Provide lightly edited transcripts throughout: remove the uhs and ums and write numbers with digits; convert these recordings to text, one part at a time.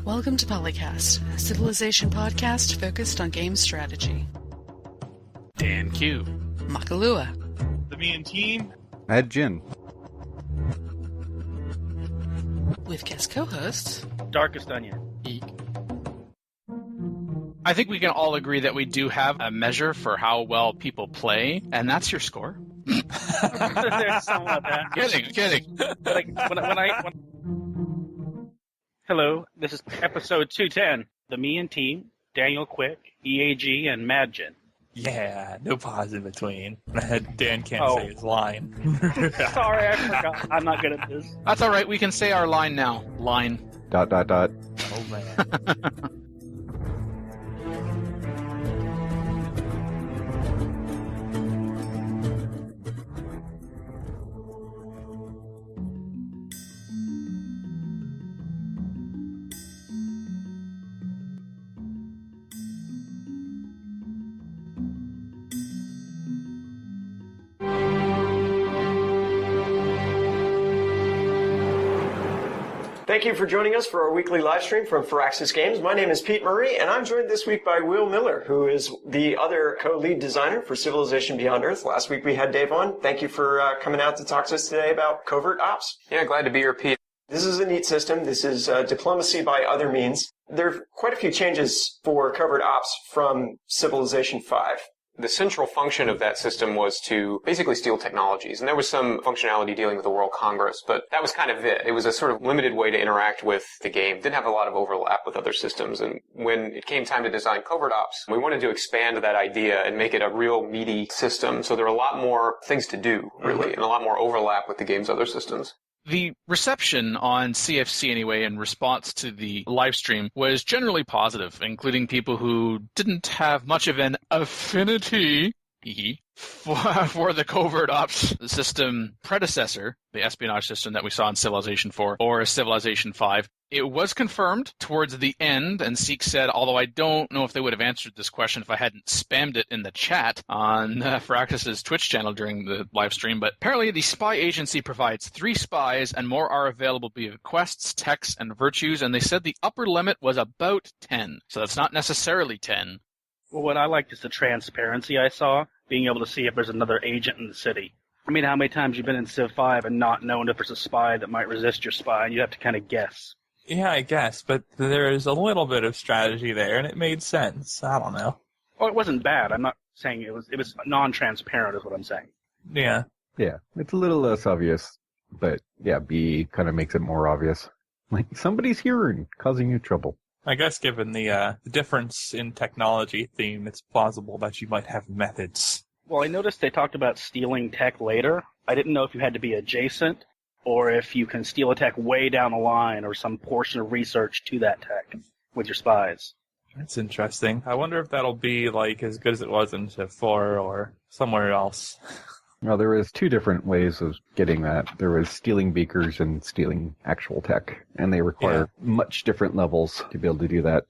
Welcome to PolyCast, a Civilization podcast focused on game strategy. Dan Q. Makalua. The Me and Team. Ed Jin. With guest co-hosts, Darkest Onion. Eek. I think we can all agree that we do have a measure for how well people play, and that's your score. There's something like that. Kidding. Hello, this is episode 210. The Me and Team, Daniel Quick, EAG, and Madgen. Yeah, no pause in between. Dan can't say his line. Sorry, I forgot. I'm not good at this. That's all right. We can say our line now. Line. ... Oh, man. Thank you for joining us for our weekly live stream from Firaxis Games. My name is Pete Murray, and I'm joined this week by Will Miller, who is the other co-lead designer for Civilization Beyond Earth. Last week we had Dave on. Thank you for coming out to talk to us today about covert ops. Yeah, glad to be here, Pete. This is a neat system. This is diplomacy by other means. There are quite a few changes for covert ops from Civilization 5. The central function of that system was to basically steal technologies, and there was some functionality dealing with the World Congress, but that was kind of it. It was a sort of limited way to interact with the game. Didn't have a lot of overlap with other systems, and when it came time to design covert ops, we wanted to expand that idea and make it a real meaty system, so there were a lot more things to do, really, and a lot more overlap with the game's other systems. The reception on CFC, anyway, in response to the live stream was generally positive, including people who didn't have much of an affinity for the covert ops system predecessor, the espionage system that we saw in Civilization 4 or Civilization 5. It was confirmed towards the end, and Seek said, although I don't know if they would have answered this question if I hadn't spammed it in the chat on Firaxis' Twitch channel during the live stream, but apparently the spy agency provides 3 spies, and more are available via quests, texts, and virtues, and they said the upper limit was about 10, so that's not necessarily 10. Well, what I liked is the transparency I saw, being able to see if there's another agent in the city. I mean, how many times you've been in Civ 5 and not known if there's a spy that might resist your spy, and you have to kind of guess. Yeah, I guess, but there is a little bit of strategy there, and it made sense. I don't know. Well, it wasn't bad. I'm not saying it was non-transparent is what I'm saying. Yeah. Yeah, it's a little less obvious, but yeah, B kind of makes it more obvious. Like, somebody's here and causing you trouble. I guess given the difference in technology theme, it's plausible that you might have methods. Well, I noticed they talked about stealing tech later. I didn't know if you had to be adjacent, or if you can steal a tech way down the line, or some portion of research to that tech with your spies. That's interesting. I wonder if that'll be like as good as it was in Civ 4 or somewhere else. Well, there was 2 different ways of getting that. There was stealing beakers and stealing actual tech, and they require much different levels to be able to do that.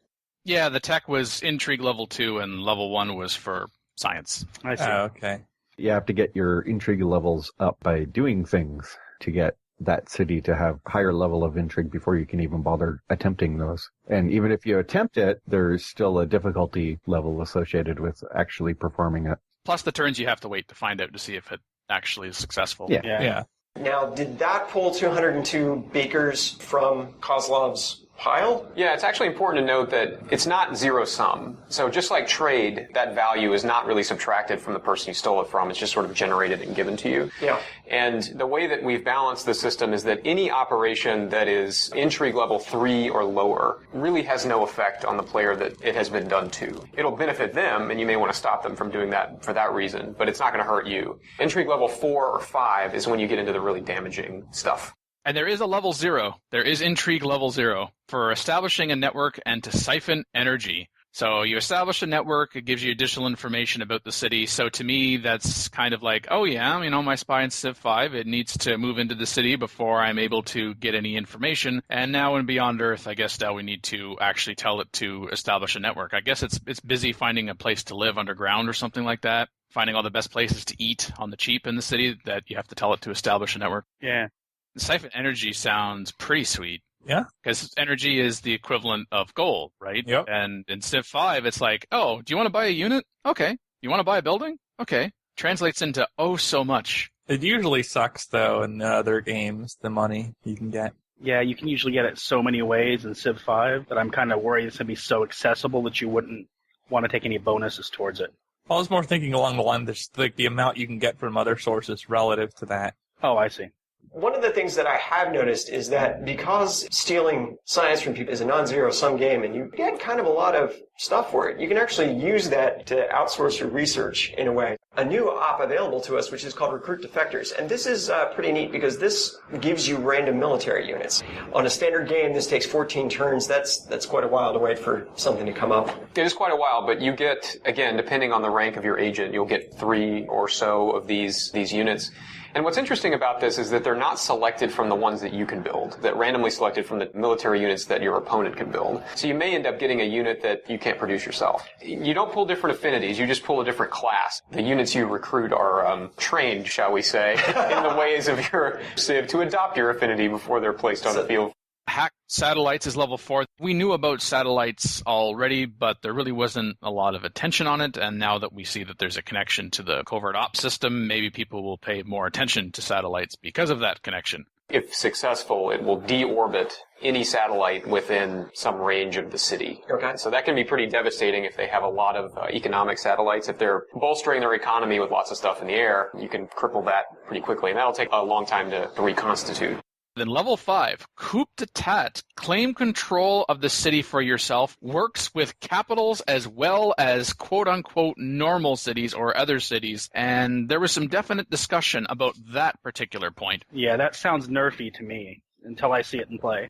Yeah, the tech was intrigue level 2, and level 1 was for science. I see. Oh, okay. You have to get your intrigue levels up by doing things to get that city to have higher level of intrigue before you can even bother attempting those. And even if you attempt it, there's still a difficulty level associated with actually performing it. Plus the turns you have to wait to find out to see if it actually is successful. Yeah. Now, did that pull 202 bakers from Kozlov's pile? Yeah, it's actually important to note that it's not zero sum. So just like trade, that value is not really subtracted from the person you stole it from. It's just sort of generated and given to you. Yeah. And the way that we've balanced the system is that any operation that is intrigue level 3 or lower really has no effect on the player that it has been done to. It'll benefit them, and you may want to stop them from doing that for that reason, but it's not going to hurt you. Intrigue level 4 or 5 is when you get into the really damaging stuff. And there is a level 0. There is intrigue level 0 for establishing a network and to siphon energy. So you establish a network, it gives you additional information about the city. So to me, that's kind of like, oh yeah, my spy in Civ 5, it needs to move into the city before I'm able to get any information. And now in Beyond Earth, I guess now we need to actually tell it to establish a network. I guess it's busy finding a place to live underground or something like that. Finding all the best places to eat on the cheap in the city that you have to tell it to establish a network. Yeah. Siphon energy sounds pretty sweet. Yeah. Because energy is the equivalent of gold, right? Yep. And in Civ 5, it's like, oh, do you want to buy a unit? Okay. You want to buy a building? Okay. Translates into oh so much. It usually sucks, though, in other games, the money you can get. Yeah, you can usually get it so many ways in Civ 5 that I'm kind of worried it's going to be so accessible that you wouldn't want to take any bonuses towards it. I was more thinking along the line, there's like the amount you can get from other sources relative to that. Oh, I see. One of the things that I have noticed is that because stealing science from people is a non-zero-sum game and you get kind of a lot of stuff for it, you can actually use that to outsource your research in a way. A new op available to us, which is called Recruit Defectors. And this is pretty neat because this gives you random military units. On a standard game, this takes 14 turns. That's quite a while to wait for something to come up. It is quite a while, but you get, again, depending on the rank of your agent, you'll get 3 or so of these units. And what's interesting about this is that they're not selected from the ones that you can build, that randomly selected from the military units that your opponent can build. So you may end up getting a unit that you can't produce yourself. You don't pull different affinities, you just pull a different class. The units you recruit are trained, shall we say, in the ways of your Civ to adopt your affinity before they're placed on the field. Hack satellites is level 4. We knew about satellites already, but there really wasn't a lot of attention on it. And now that we see that there's a connection to the covert ops system, maybe people will pay more attention to satellites because of that connection. If successful, it will deorbit any satellite within some range of the city. Okay. So that can be pretty devastating if they have a lot of economic satellites. If they're bolstering their economy with lots of stuff in the air, you can cripple that pretty quickly. And that'll take a long time to reconstitute. Then level 5, coup d'etat, claim control of the city for yourself, works with capitals as well as quote-unquote normal cities or other cities, and there was some definite discussion about that particular point. Yeah, that sounds nerfy to me until I see it in play.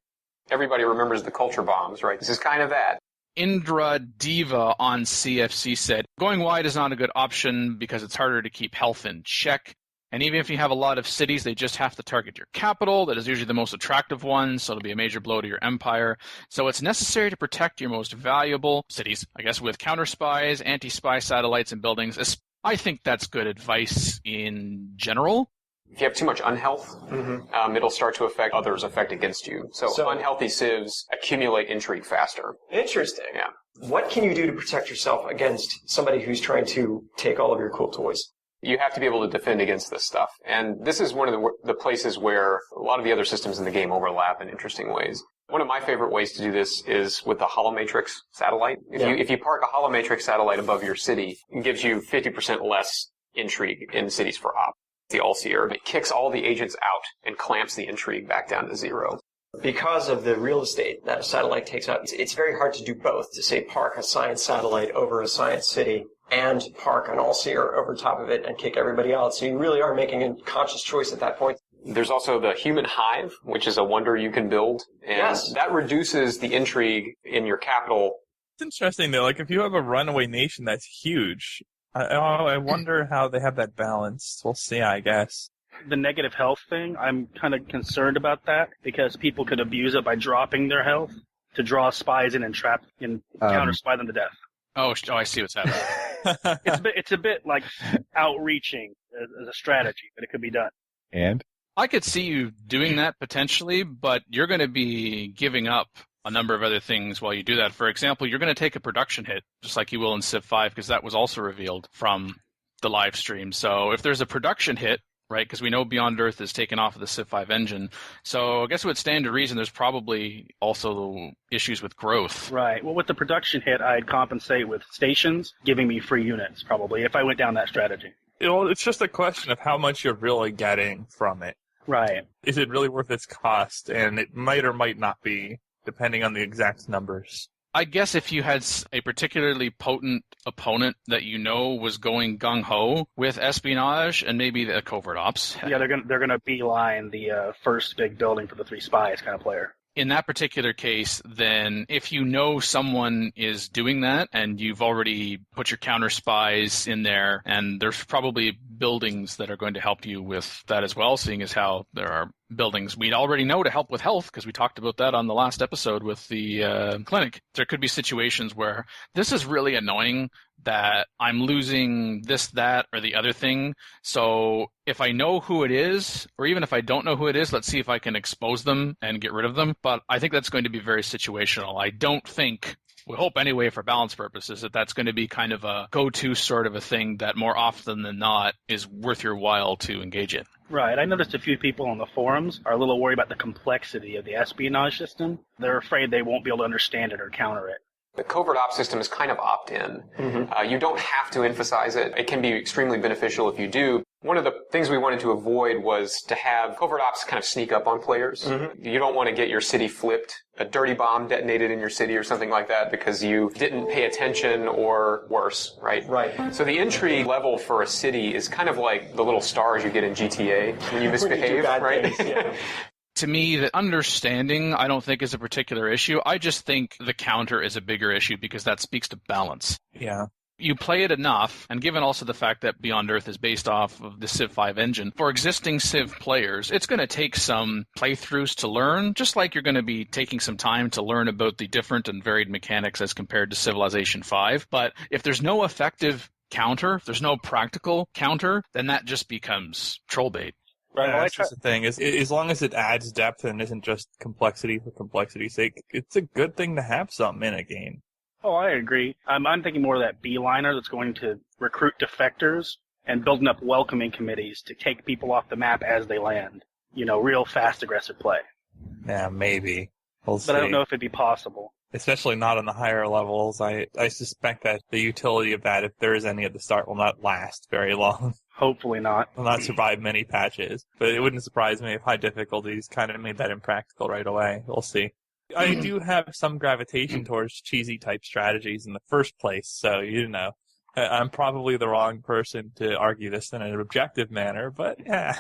Everybody remembers the culture bombs, right? This is kind of that. Indra Diva on CFC said, going wide is not a good option because it's harder to keep health in check. And even if you have a lot of cities, they just have to target your capital. That is usually the most attractive one, so it'll be a major blow to your empire. So it's necessary to protect your most valuable cities, I guess, with counter-spies, anti-spy satellites, and buildings. I think that's good advice in general. If you have too much unhealth, it'll start to affect others affect against you. So unhealthy civs accumulate intrigue faster. Interesting. Yeah. What can you do to protect yourself against somebody who's trying to take all of your cool toys? You have to be able to defend against this stuff. And this is one of the places where a lot of the other systems in the game overlap in interesting ways. One of my favorite ways to do this is with the holomatrix satellite. If you park a holomatrix satellite above your city, it gives you 50% less intrigue in cities for op. The All-Seer. It kicks all the agents out and clamps the intrigue back down to 0. Because of the real estate that a satellite takes up, it's very hard to do both, to say park a science satellite over a science city and park an All-Seer over top of it and kick everybody out. So you really are making a conscious choice at that point. There's also the human hive, which is a wonder you can build. And that reduces the intrigue in your capital. It's interesting, though. Like, if you have a runaway nation, that's huge. I wonder how they have that balance. We'll see, I guess. The negative health thing, I'm kind of concerned about that because people could abuse it by dropping their health to draw spies in and trap and counter-spy them to death. Oh, I see what's happening. It's a bit like outreaching as a strategy, but it could be done. And? I could see you doing that potentially, but you're going to be giving up a number of other things while you do that. For example, you're going to take a production hit, just like you will in Civ 5, because that was also revealed from the live stream. So if there's a production hit, right, because we know Beyond Earth is taken off of the Civ 5 engine, so I guess it would stand to reason there's probably also issues with growth. Right. Well, with the production hit, I'd compensate with stations giving me free units, probably, if I went down that strategy. Well, it's just a question of how much you're really getting from it. Right. Is it really worth its cost? And it might or might not be, depending on the exact numbers. I guess if you had a particularly potent opponent that you know was going gung-ho with espionage and maybe the covert ops. Yeah, they're gonna beeline the first big building for the 3 spies kind of player. In that particular case, then if you know someone is doing that and you've already put your counter spies in there, and there's probably buildings that are going to help you with that as well, seeing as how there are buildings we'd already know to help with health, because we talked about that on the last episode with the clinic. There could be situations where this is really annoying that I'm losing this, that, or the other thing. So if I know who it is, or even if I don't know who it is, let's see if I can expose them and get rid of them. But I think that's going to be very situational. I don't think, we hope anyway for balance purposes, that that's going to be kind of a go-to sort of a thing that more often than not is worth your while to engage in. Right. I noticed a few people on the forums are a little worried about the complexity of the espionage system. They're afraid they won't be able to understand it or counter it. The covert ops system is kind of opt-in. You don't have to emphasize it. It can be extremely beneficial if you do. One of the things we wanted to avoid was to have covert ops kind of sneak up on players. You don't want to get your city flipped, a dirty bomb detonated in your city or something like that because you didn't pay attention, or worse, right? Right. So the entry level for a city is kind of like the little stars you get in GTA when you misbehave, right? Things, yeah. To me, the understanding, I don't think is a particular issue. I just think the counter is a bigger issue because that speaks to balance. Yeah. You play it enough, and given also the fact that Beyond Earth is based off of the Civ 5 engine, for existing Civ players, it's going to take some playthroughs to learn, just like you're going to be taking some time to learn about the different and varied mechanics as compared to Civilization 5. But if there's no effective counter, if there's no practical counter, then that just becomes troll bait. Right. Yeah, Well, that's just the thing. Is as long as it adds depth and isn't just complexity for complexity's sake, it's a good thing to have something in a game. Oh, I agree. I'm thinking more of that beeliner that's going to recruit defectors and building up welcoming committees to take people off the map as they land. You know, real fast, aggressive play. Yeah, maybe. We'll see. But I don't know if it'd be possible. Especially not on the higher levels. I suspect that the utility of that, if there is any at the start, will not last very long. Hopefully not. Will not survive many patches. But it wouldn't surprise me if high difficulties kind of made that impractical right away. We'll see. I do have some gravitation towards cheesy type strategies in the first place, so, you know, I'm probably the wrong person to argue this in an objective manner, but yeah.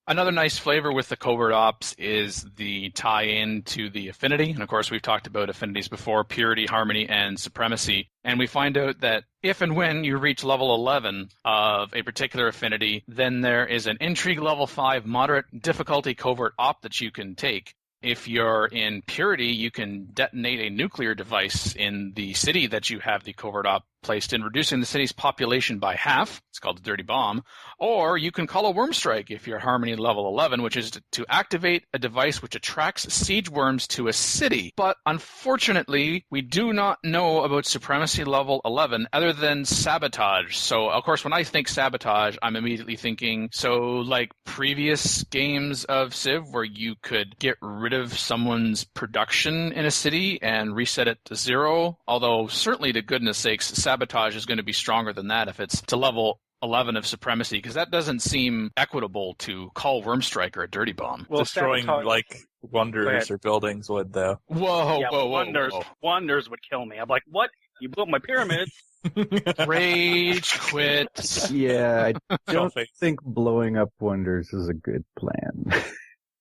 Another nice flavor with the covert ops is the tie-in to the affinity. And of course, we've talked about affinities before, purity, harmony, and supremacy. And we find out that if and when you reach level 11 of a particular affinity, then there is an intrigue level 5 moderate difficulty covert op that you can take. If you're in purity, you can detonate a nuclear device in the city that you have the covert op placed in, reducing the city's population by half. It's called a dirty bomb. Or you can call a worm strike if you're harmony level 11, which is to activate a device which attracts siege worms to a city. But unfortunately, we do not know about supremacy level 11 other than sabotage. So, of course, when I think sabotage, I'm immediately thinking, so like previous games of Civ where you could get rid of someone's production in a city and reset it to 0. Although, certainly to goodness sakes, sabotage is going to be stronger than that if it's to level 11 of supremacy, because that doesn't seem equitable to call Wormstrike or a dirty bomb. Well, destroying sabotage- like wonders or buildings would, though. Whoa, Yeah, wonders would kill me. I'm like, what? You blew up my pyramid? Rage quit. Yeah, I don't Face. think blowing up wonders is a good plan.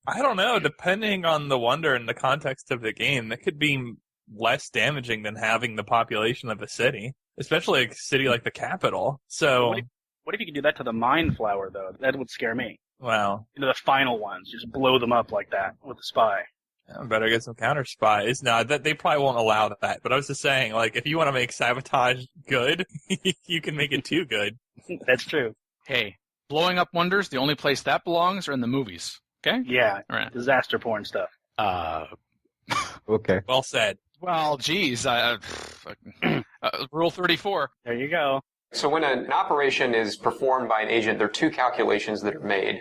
I don't know. Depending on the wonder and the context of the game, that could be less damaging than having the population of a city, especially a city like the capital. So, What if you could do that to the Mind Flower, though? That would scare me. well, You know, the final ones. Just blow them up like that with a spy. I better get some counter spies. No, that they probably won't allow that. But I was just saying, like, if you want to make sabotage good, you can make it too good. That's true. Hey, blowing up wonders, the only place that belongs are in the movies. Okay? Yeah, All right. disaster porn stuff. Okay. Well said. Well, geez. Rule 34. There you go. So when an operation is performed by an agent, there are two calculations that are made.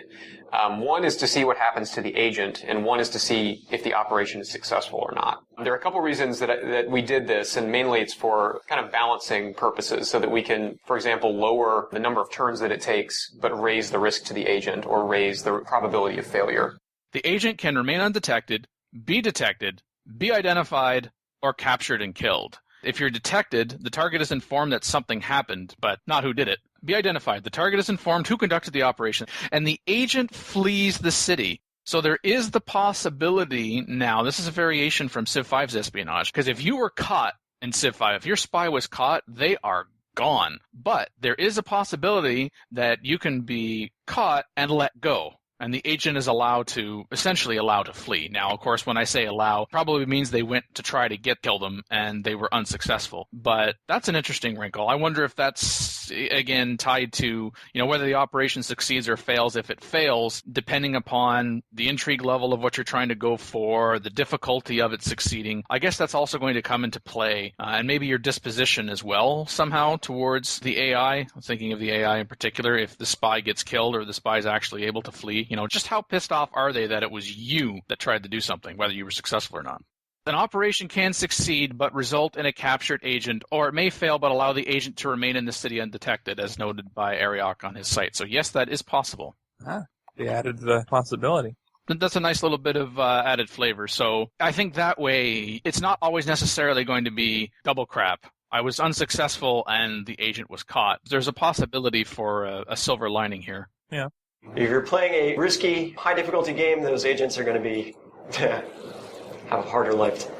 One is to see what happens to the agent, and one is to see if the operation is successful or not. There are a couple reasons that we did this, and mainly it's for kind of balancing purposes, so that we can, for example, lower the number of turns that it takes, but raise the risk to the agent, or raise the probability of failure. The agent can remain undetected, be identified, or captured and killed. If you're detected, the target is informed that something happened, but not who did it. Be identified. The target is informed who conducted the operation, and the agent flees the city. So there is the possibility now, this is a variation from Civ 5's espionage, because if you were caught in Civ 5, if your spy was caught, they are gone. But there is a possibility that you can be caught and let go. And the agent is essentially allowed to flee. Now, of course, when I say allow, probably means they went to try to kill them and they were unsuccessful. But that's an interesting wrinkle. I wonder if that's, again, tied to, whether the operation succeeds or fails. If it fails, depending upon the intrigue level of what you're trying to go for, the difficulty of it succeeding, I guess that's also going to come into play. And maybe your disposition as well, somehow, towards the AI. I'm thinking of the AI in particular. If the spy gets killed or the spy is actually able to flee, just how pissed off are they that it was you that tried to do something, whether you were successful or not? An operation can succeed but result in a captured agent, or it may fail but allow the agent to remain in the city undetected, as noted by Ariok on his site. So yes, that is possible. They added the possibility. That's a nice little bit of added flavor. So I think that way it's not always necessarily going to be double crap. I was unsuccessful and the agent was caught. There's a possibility for a silver lining here. Yeah. If you're playing a risky, high-difficulty game, those agents are going to have a harder life.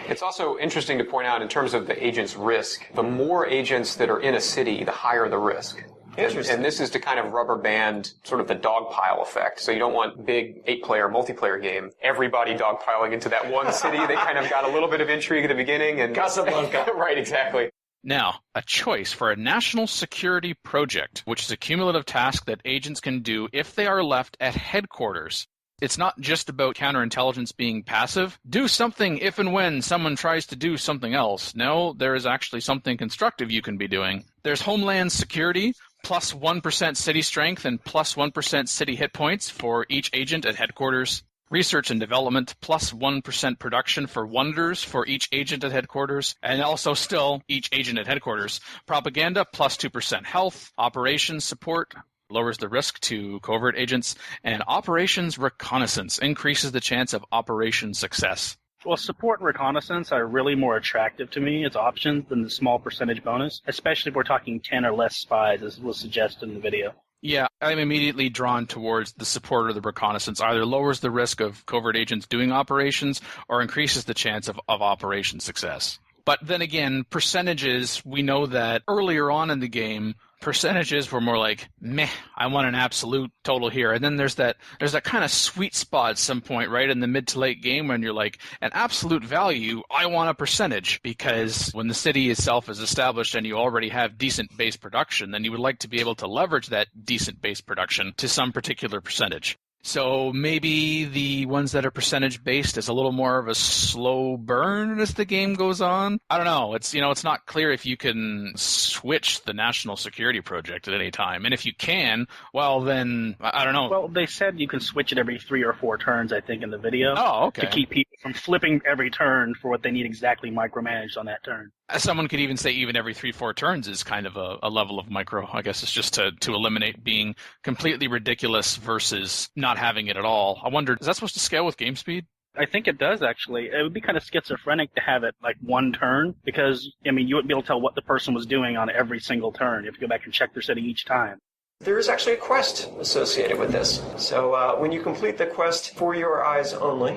It's also interesting to point out in terms of the agent's risk, the more agents that are in a city, the higher the risk. Interesting. And this is to kind of rubber band sort of the dogpile effect. So you don't want big 8-player multiplayer game, everybody dogpiling into that one city. They kind of got a little bit of intrigue at the beginning. And Casablanca. Right, exactly. Now, a choice for a national security project, which is a cumulative task that agents can do if they are left at headquarters. It's not just about counterintelligence being passive. Do something if and when someone tries to do something else. No, there is actually something constructive you can be doing. There's Homeland Security, plus 1% city strength and plus 1% city hit points for each agent at headquarters. Research and development, plus 1% production for wonders for each agent at headquarters, and also still each agent at headquarters. Propaganda, plus 2% health. Operations support lowers the risk to covert agents. And operations reconnaissance increases the chance of operation success. Well, support and reconnaissance are really more attractive to me as options than the small percentage bonus, especially if we're talking 10 or less spies, as was suggested in the video. Yeah, I'm immediately drawn towards the support or the reconnaissance. Either lowers the risk of covert agents doing operations or increases the chance of operation success. But then again, percentages, we know that earlier on in the game, percentages were more like, meh, I want an absolute total here. And then there's that kind of sweet spot at some point, right, in the mid to late game when you're like, an absolute value, I want a percentage. Because when the city itself is established and you already have decent base production, then you would like to be able to leverage that decent base production to some particular percentage. So maybe the ones that are percentage-based is a little more of a slow burn as the game goes on. I don't know. It's not clear if you can switch the national security project at any time. And if you can, well, then, I don't know. Well, they said you can switch it every 3 or 4 turns, I think, in the video. Oh, okay. To keep people from flipping every turn for what they need exactly micromanaged on that turn. Someone could even say even every 3-4 turns is kind of a level of micro. I guess it's just to eliminate being completely ridiculous versus not having it at all. I wonder, is that supposed to scale with game speed? I think it does, actually. It would be kind of schizophrenic to have it like one turn because, you wouldn't be able to tell what the person was doing on every single turn. You have to go back and check their setting each time. There is actually a quest associated with this. So when you complete the quest for your eyes only,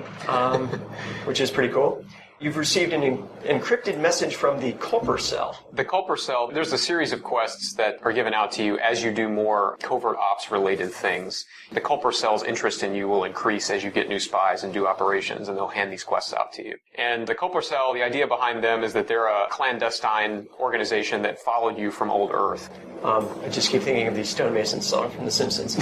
which is pretty cool, you've received an encrypted message from the Culper Cell. The Culper Cell, there's a series of quests that are given out to you as you do more covert ops related things. The Culper Cell's interest in you will increase as you get new spies and do operations, and they'll hand these quests out to you. And the Culper Cell, the idea behind them is that they're a clandestine organization that followed you from old Earth. I just keep thinking of the Stonemasons song from The Simpsons.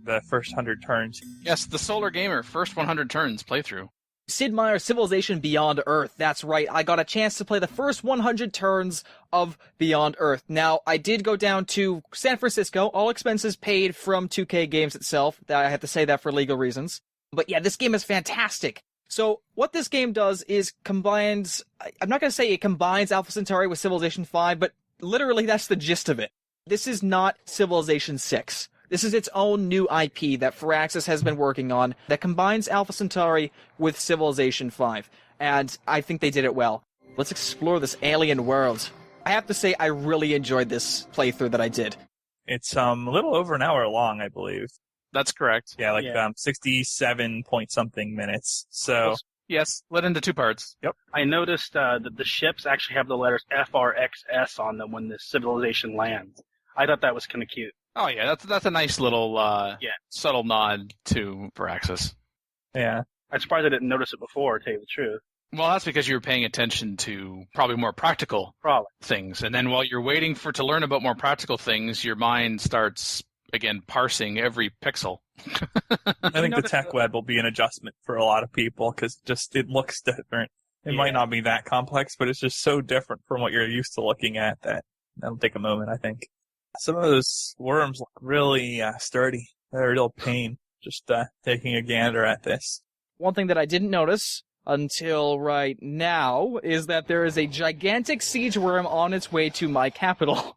The first 100 turns. Yes, the Solar Gamer, first 100 turns playthrough. Sid Meier's Civilization Beyond Earth. That's right, I got a chance to play the first 100 turns of Beyond Earth. Now, I did go down to San Francisco, all expenses paid from 2K Games itself. I have to say that for legal reasons. But yeah, this game is fantastic. So, what this game does is combines, I'm not going to say it combines Alpha Centauri with Civilization 5, but literally that's the gist of it. This is not Civilization 6. This is its own new IP that Firaxis has been working on that combines Alpha Centauri with Civilization 5. And I think they did it well. Let's explore this alien world. I have to say, I really enjoyed this playthrough that I did. It's a little over an hour long, I believe. That's correct. Yeah, 67 point something minutes. So Yes, split into 2 parts. Yep. I noticed that the ships actually have the letters FRXS on them when the civilization lands. I thought that was kind of cute. Oh yeah, that's a nice little subtle nod to Firaxis. Yeah. I'm surprised I didn't notice it before, to tell you the truth. Well, that's because you were paying attention to probably more practical things. And then while you're waiting to learn about more practical things, your mind starts, again, parsing every pixel. I think the tech web will be an adjustment for a lot of people because it looks different. It might not be that complex, but it's just so different from what you're used to looking at that that'll take a moment, I think. Some of those worms look really sturdy. They're a real pain just taking a gander at this. One thing that I didn't notice until right now is that there is a gigantic siege worm on its way to my capital.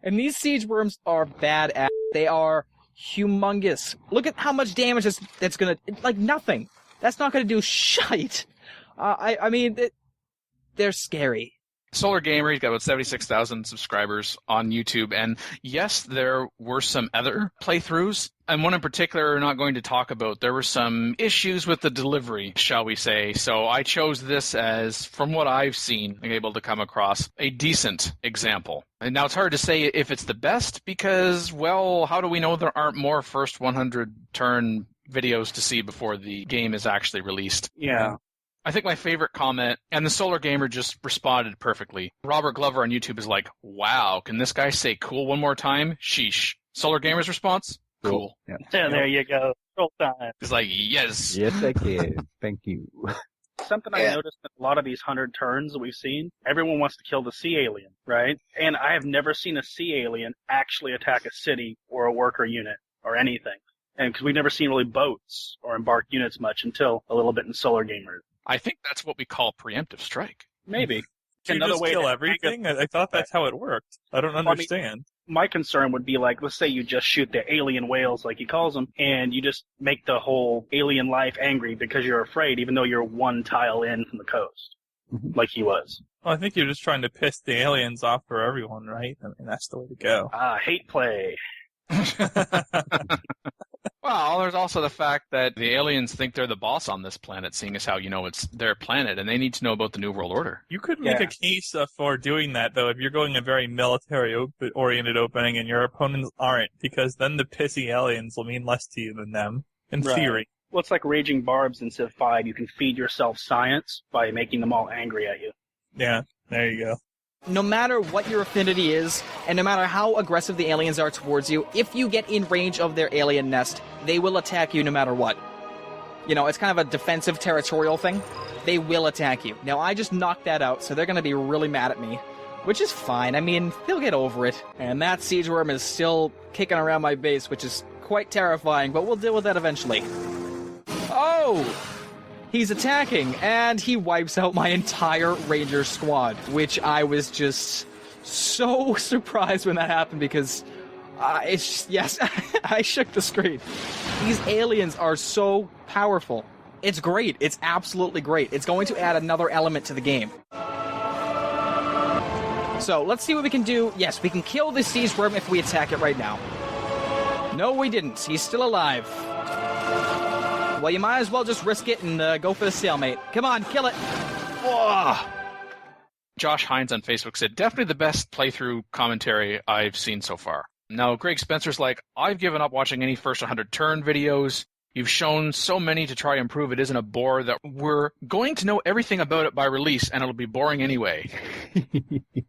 And these siege worms are badass. They are humongous. Look at how much damage that's gonna... Like, nothing. That's not gonna do shite. I mean, they're scary. Solar Gamer, he's got about 76,000 subscribers on YouTube, and yes, there were some other playthroughs, and one in particular we're not going to talk about. There were some issues with the delivery, shall we say, so I chose this as, from what I've seen, able to come across a decent example. And now it's hard to say if it's the best, because, well, how do we know there aren't more first 100 turn videos to see before the game is actually released? Yeah. I think my favorite comment, and the Solar Gamer just responded perfectly. Robert Glover on YouTube is like, wow, can this guy say cool one more time? Sheesh. Solar Gamer's response? Cool. Yeah, there you go. Full time. He's like, yes. Yes, I can. Thank you. Something I noticed in a lot of these 100 turns that we've seen, everyone wants to kill the sea alien, right? And I have never seen a sea alien actually attack a city or a worker unit or anything. And because we've never seen really boats or embarked units much until a little bit in Solar Gamer. I think that's what we call preemptive strike. Maybe. Can you just kill everything? I thought that's how it worked. I don't understand. I mean, my concern would be like, let's say you just shoot the alien whales, like he calls them, and you just make the whole alien life angry because you're afraid, even though you're 1 tile in from the coast, like he was. Well, I think you're just trying to piss the aliens off for everyone, right? I mean, that's the way to go. Hate play. Well, there's also the fact that the aliens think they're the boss on this planet, seeing as how, it's their planet, and they need to know about the New World Order. You could make a case for doing that, though, if you're going a very military-oriented opening and your opponents aren't, because then the pissy aliens will mean less to you than them, in theory. Well, it's like Raging Barbs in Civ 5. You can feed yourself science by making them all angry at you. Yeah, there you go. No matter what your affinity is, and no matter how aggressive the aliens are towards you, if you get in range of their alien nest, they will attack you no matter what. It's kind of a defensive territorial thing. They will attack you. Now, I just knocked that out, so they're going to be really mad at me, which is fine. I mean, they'll get over it. And that siege worm is still kicking around my base, which is quite terrifying, but we'll deal with that eventually. Oh! He's attacking, and he wipes out my entire Ranger squad, which I was just so surprised when that happened because yes, I shook the screen. These aliens are so powerful. It's great. It's absolutely great. It's going to add another element to the game. So let's see what we can do. Yes, we can kill this siege worm if we attack it right now. No, we didn't. He's still alive. Well, you might as well just risk it and go for the stalemate. Come on, kill it. Oh. Josh Hines on Facebook said, definitely the best playthrough commentary I've seen so far. Now, Greg Spencer's like, I've given up watching any first 100 turn videos. You've shown so many to try and prove it isn't a bore that we're going to know everything about it by release, and it'll be boring anyway.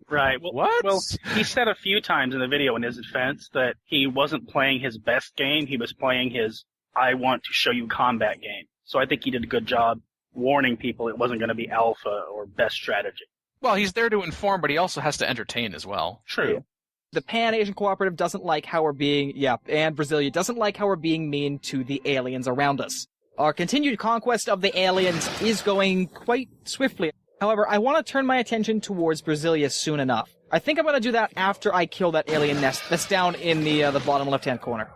Right. Well, what? Well, he said a few times in the video in his defense that he wasn't playing his best game. He was playing his I want to show you combat game. So I think he did a good job warning people it wasn't going to be alpha or best strategy. Well, he's there to inform, but he also has to entertain as well. True. The Pan-Asian Cooperative doesn't like how we're being, and Brasilia doesn't like how we're being mean to the aliens around us. Our continued conquest of the aliens is going quite swiftly. However, I want to turn my attention towards Brasilia soon enough. I think I'm going to do that after I kill that alien nest that's down in the bottom left-hand corner.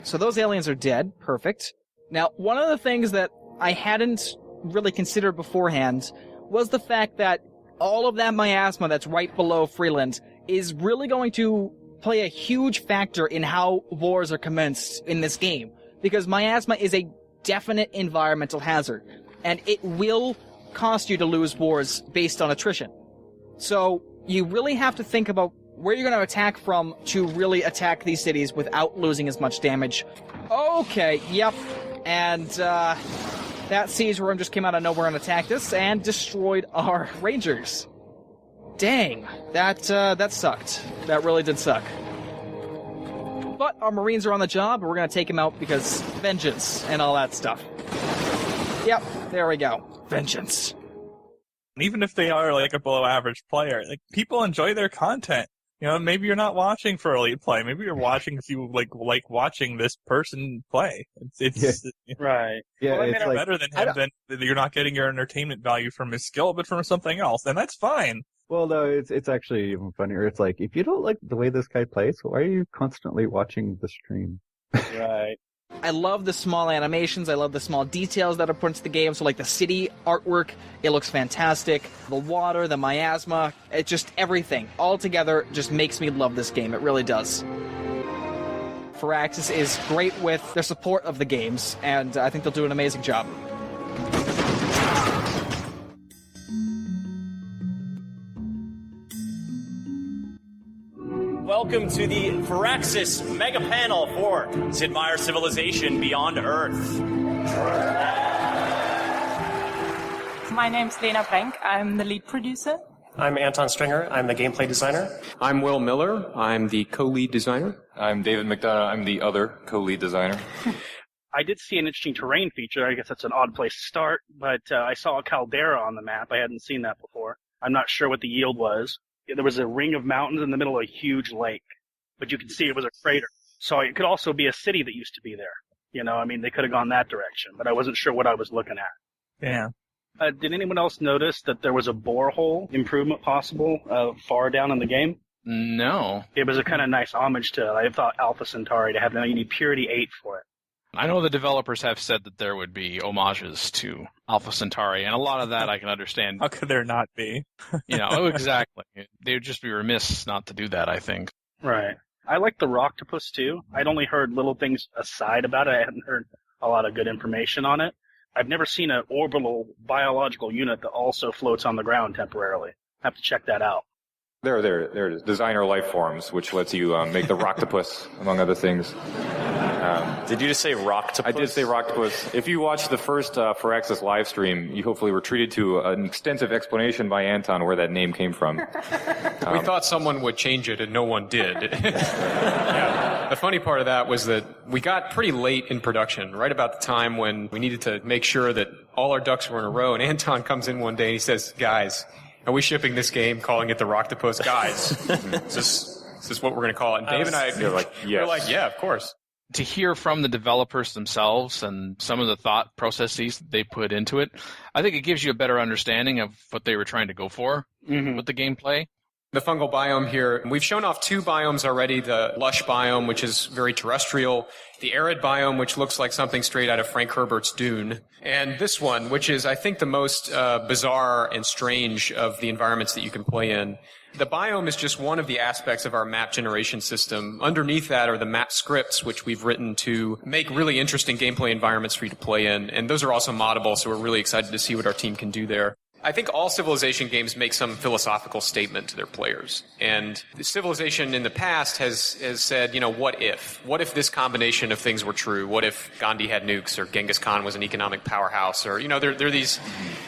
So those aliens are dead. Perfect. Now, one of the things that I hadn't really considered beforehand was the fact that all of that miasma that's right below Freeland is really going to play a huge factor in how wars are commenced in this game. Because miasma is a definite environmental hazard. and it will cost you to lose wars based on attrition. So you really have to think about where you're going to attack from to really attack these cities without losing as much damage. Okay, yep. And that siege worm just came out of nowhere and attacked us and destroyed our rangers. Dang, that sucked. That really did suck. But our Marines are on the job, and we're going to take him out because vengeance and all that stuff. Yep, there we go. Vengeance. Even if they are like a below average player, like people enjoy their content. You know, maybe you're not watching for elite play. Maybe you're watching if you like watching this person play. It's right. Yeah, well, it's like, better than him. Then you're not getting your entertainment value from his skill, but from something else, and that's fine. Well, no, it's actually even funnier. It's like, if you don't like the way this guy plays, why are you constantly watching the stream? Right. I love the small animations. I love the small details that are put into the game. So, like the city artwork, it looks fantastic. The water, the miasma, it just everything all together just makes me love this game. It really does. Firaxis is great with their support of the games, and I think they'll do an amazing job. Welcome to the Firaxis Mega Panel for Sid Meier's Civilization Beyond Earth. My name's Lena Brenk. I'm the lead producer. I'm Anton Stringer. I'm the gameplay designer. I'm Will Miller. I'm the co-lead designer. I'm David McDonough. I'm the other co-lead designer. I did see an interesting terrain feature. I guess that's an odd place to start, but I saw a caldera on the map. I hadn't seen that before. I'm not sure what the yield was. There was a ring of mountains in the middle of a huge lake, but you could see it was a crater. So it could also be a city that used to be there. You know, I mean, they could have gone that direction, but I wasn't sure what I was looking at. Yeah. Did anyone else notice that there was a borehole improvement possible far down in the game? No. It was a kind of nice homage to, I thought, Alpha Centauri to have you need Purity 8 for it. I know the developers have said that there would be homages to Alpha Centauri, and a lot of that I can understand. How could there not be? Exactly. They would just be remiss not to do that, I think. Right. I like the Rocktopus, too. I'd only heard little things aside about it. I hadn't heard a lot of good information on it. I've never seen an orbital biological unit that also floats on the ground temporarily. I have to check that out. There it is. Designer life forms, which lets you make the Rocktopus, among other things. Did you just say Rocktopus? I did say Rocktopus. If you watched the first Firaxis live stream, you hopefully were treated to an extensive explanation by Anton where that name came from. We thought someone would change it, and no one did. Yeah. The funny part of that was that we got pretty late in production, right about the time when we needed to make sure that all our ducks were in a row, and Anton comes in one day and he says, "Guys, are we shipping this game, calling it the Rocktopus? Guys, is this what we're going to call it?" And Dave and I were like, yes. We're like, yeah, of course. To hear from the developers themselves and some of the thought processes that they put into it, I think it gives you a better understanding of what they were trying to go for with the gameplay. The fungal biome here, we've shown off 2 biomes already, the lush biome, which is very terrestrial, the arid biome, which looks like something straight out of Frank Herbert's Dune, and this one, which is, I think, the most bizarre and strange of the environments that you can play in. The biome is just one of the aspects of our map generation system. Underneath that are the map scripts, which we've written to make really interesting gameplay environments for you to play in, and those are also moddable, so we're really excited to see what our team can do there. I think all Civilization games make some philosophical statement to their players. And Civilization in the past has said, what if? What if this combination of things were true? What if Gandhi had nukes or Genghis Khan was an economic powerhouse? Or, there are these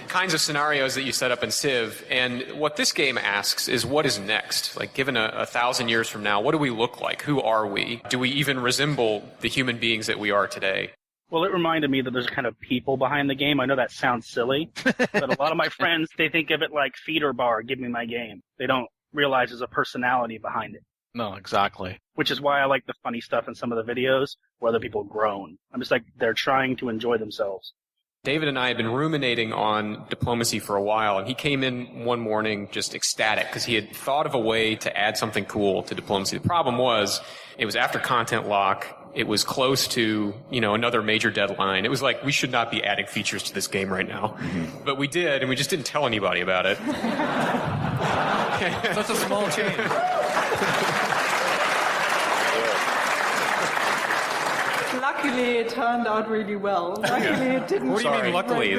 kinds of scenarios that you set up in Civ. And what this game asks is, what is next? Like, given 1,000 years from now, what do we look like? Who are we? Do we even resemble the human beings that we are today? Well, it reminded me that there's kind of people behind the game. I know that sounds silly, but a lot of my friends, they think of it like feeder bar, give me my game. They don't realize there's a personality behind it. No, exactly. Which is why I like the funny stuff in some of the videos where other people groan. I'm just like, they're trying to enjoy themselves. David and I had been ruminating on diplomacy for a while, and he came in one morning just ecstatic because he had thought of a way to add something cool to diplomacy. The problem was, it was after content lock. It was close to, another major deadline. It was like, we should not be adding features to this game right now. Mm-hmm. But we did, and we just didn't tell anybody about it. Such a small change. Luck Luckily, it turned out really well. Luckily, it didn't. What do you mean, luckily?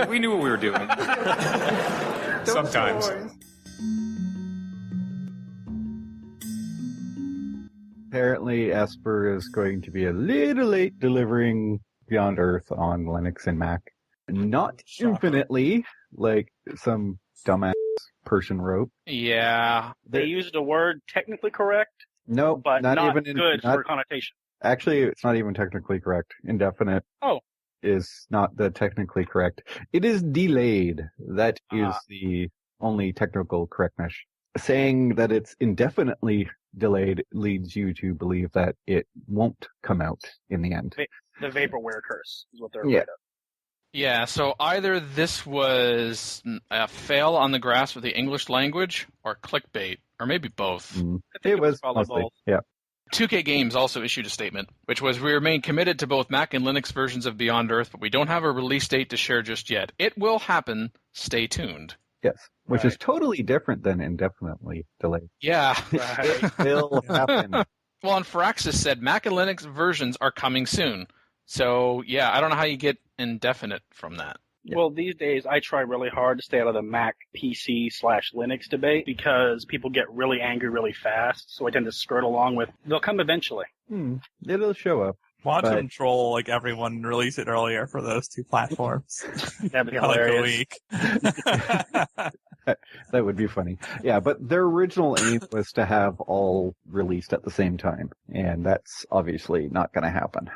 We knew what we were doing. Sometimes. Apparently, Esper is going to be a little late delivering Beyond Earth on Linux and Mac. Not infinitely, like some dumbass person wrote. Yeah. They used a word technically correct, No, but not even good for connotation. Actually, it's not even technically correct. Indefinite is not the technically correct. It is delayed. That is the only technical correctness. Saying that it's indefinitely delayed leads you to believe that it won't come out in the end. The vaporware curse is what they're afraid of. Yeah, so either this was a fail on the grasp of the English language or clickbait, or maybe both. It was probably mostly, both. yeah. 2K Games also issued a statement, which was, we remain committed to both Mac and Linux versions of Beyond Earth, but we don't have a release date to share just yet. It will happen. Stay tuned. Yes, which is totally different than indefinitely delayed. Yeah. It will happen. Well, and Firaxis said Mac and Linux versions are coming soon. So, yeah, I don't know how you get indefinite from that. Yeah. Well, these days I try really hard to stay out of the Mac PC/Linux debate because people get really angry really fast. So I tend to skirt along with, they'll come eventually. It'll show up. Want to control like everyone and release it earlier for those two platforms. That'd be hilarious. That would be funny. Yeah, but their original aim was to have all released at the same time, and that's obviously not going to happen.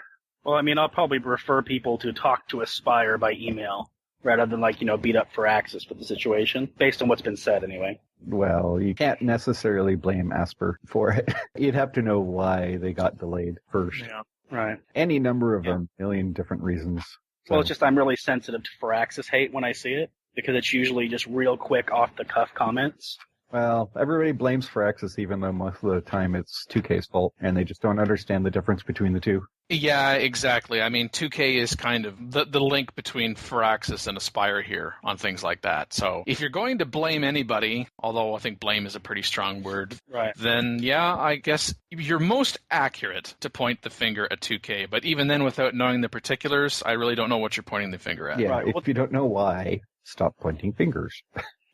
Well, I mean, I'll probably refer people to talk to Aspire by email rather than, beat up Firaxis for the situation, based on what's been said anyway. Well, you can't necessarily blame Asper for it. You'd have to know why they got delayed first. Yeah, right. Any number of a million different reasons. So. Well, it's just I'm really sensitive to Firaxis hate when I see it, because it's usually just real quick, off-the-cuff comments. Well, everybody blames Firaxis, even though most of the time it's 2K's fault, and they just don't understand the difference between the two. Yeah, exactly. I mean, 2K is kind of the link between Firaxis and Aspire here on things like that. So if you're going to blame anybody, although I think blame is a pretty strong word, then yeah, I guess you're most accurate to point the finger at 2K. But even then, without knowing the particulars, I really don't know what you're pointing the finger at. Yeah, if you don't know why, stop pointing fingers.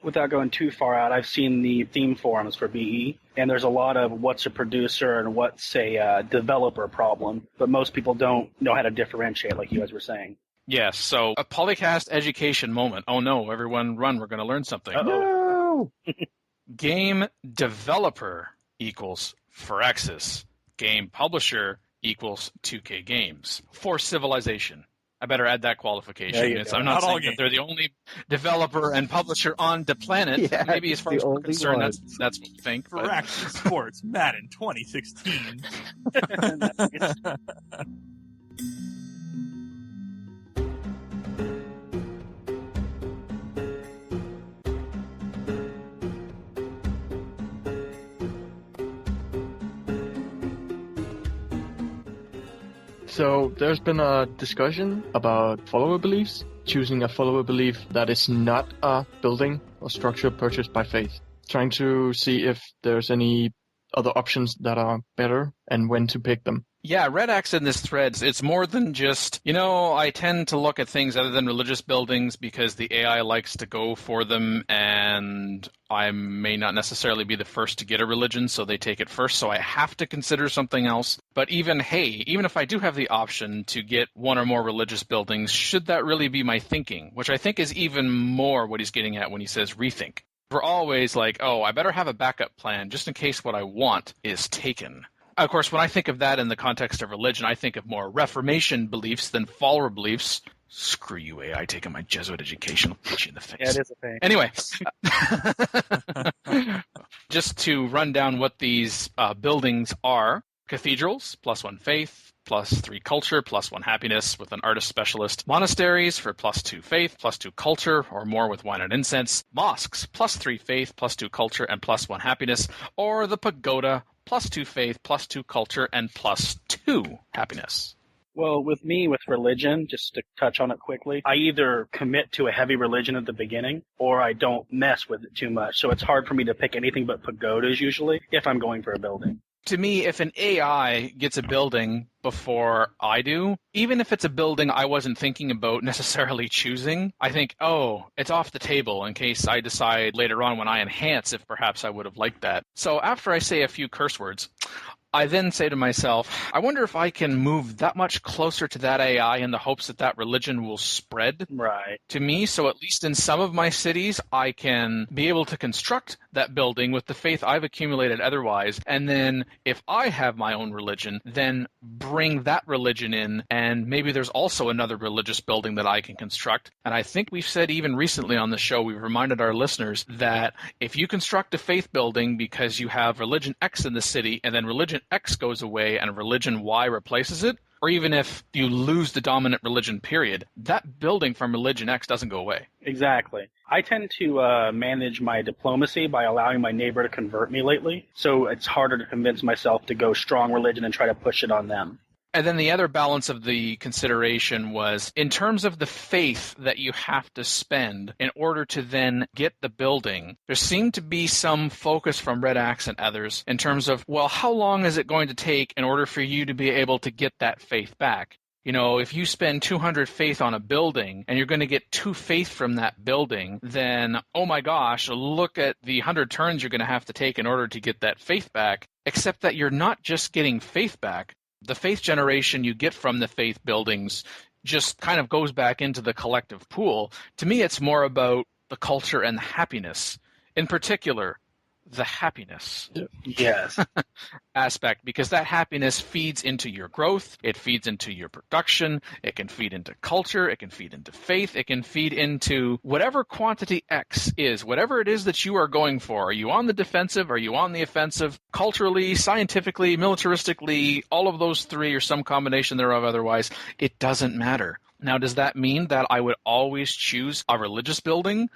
Without going too far out, I've seen the theme forums for BE, and there's a lot of what's a producer and what's a developer problem, but most people don't know how to differentiate, like you guys were saying. Yes, so a PolyCast education moment. Oh no, everyone run, we're going to learn something. No! Game developer equals Firaxis. Game publisher equals 2K Games. For Civilization. I better add that qualification. I'm not saying that they're the only developer and publisher on the planet. Yeah, maybe as far as we're concerned, that's what we think. Firaxis Sports, Madden 2016. So there's been a discussion about follower beliefs, choosing a follower belief that is not a building or structure purchased by faith, trying to see if there's any other options that are better and when to pick them. Yeah, Red Axe in this thread, it's more than just, I tend to look at things other than religious buildings because the AI likes to go for them and I may not necessarily be the first to get a religion, so they take it first, so I have to consider something else. But even if I do have the option to get one or more religious buildings, should that really be my thinking? Which I think is even more what he's getting at when he says rethink. We're always like, I better have a backup plan just in case what I want is taken. Of course, when I think of that in the context of religion, I think of more Reformation beliefs than follower beliefs. Screw you, AI, taking my Jesuit education. I'll put you in the face. Yeah, it is a pain. Anyway, just to run down what these buildings are. Cathedrals, +1 faith, +3 culture, +1 happiness with an artist specialist. Monasteries for +2 faith, +2 culture, or more with wine and incense. Mosques, +3 faith, +2 culture, and +1 happiness. Or the pagoda, +2 faith, +2 culture, and +2 happiness. Well, with me, with religion, just to touch on it quickly, I either commit to a heavy religion at the beginning, or I don't mess with it too much. So it's hard for me to pick anything but pagodas usually, if I'm going for a building. To me, if an AI gets a building before I do, even if it's a building I wasn't thinking about necessarily choosing, I think, oh, it's off the table in case I decide later on when I enhance if perhaps I would have liked that. So after I say a few curse words, I then say to myself, I wonder if I can move that much closer to that AI in the hopes that that religion will spread to me. So at least in some of my cities, I can be able to construct that building with the faith I've accumulated otherwise. And then if I have my own religion, then bring that religion in. And maybe there's also another religious building that I can construct. And I think we've said even recently on the show, we've reminded our listeners that if you construct a faith building because you have religion X in the city and then religion X goes away and religion Y replaces it, or even if you lose the dominant religion period, that building from religion X doesn't go away. Exactly. I tend to manage my diplomacy by allowing my neighbor to convert me lately, so it's harder to convince myself to go strong religion and try to push it on them. And then the other balance of the consideration was in terms of the faith that you have to spend in order to then get the building, there seemed to be some focus from Red Axe and others in terms of, well, how long is it going to take in order for you to be able to get that faith back? You know, if you spend 200 faith on a building and you're going to get 2 faith from that building, then, oh my gosh, look at the 100 turns you're going to have to take in order to get that faith back, except that you're not just getting faith back. The faith generation you get from the faith buildings just kind of goes back into the collective pool. To me, it's more about the culture and the happiness. In particular, the happiness aspect, because that happiness feeds into your growth, it feeds into your production, it can feed into culture, it can feed into faith, it can feed into whatever quantity X is, whatever it is that you are going for. Are you on the defensive? Are you on the offensive? Culturally, scientifically, militaristically, all of those three or some combination thereof otherwise, it doesn't matter. Now, does that mean that I would always choose a religious building?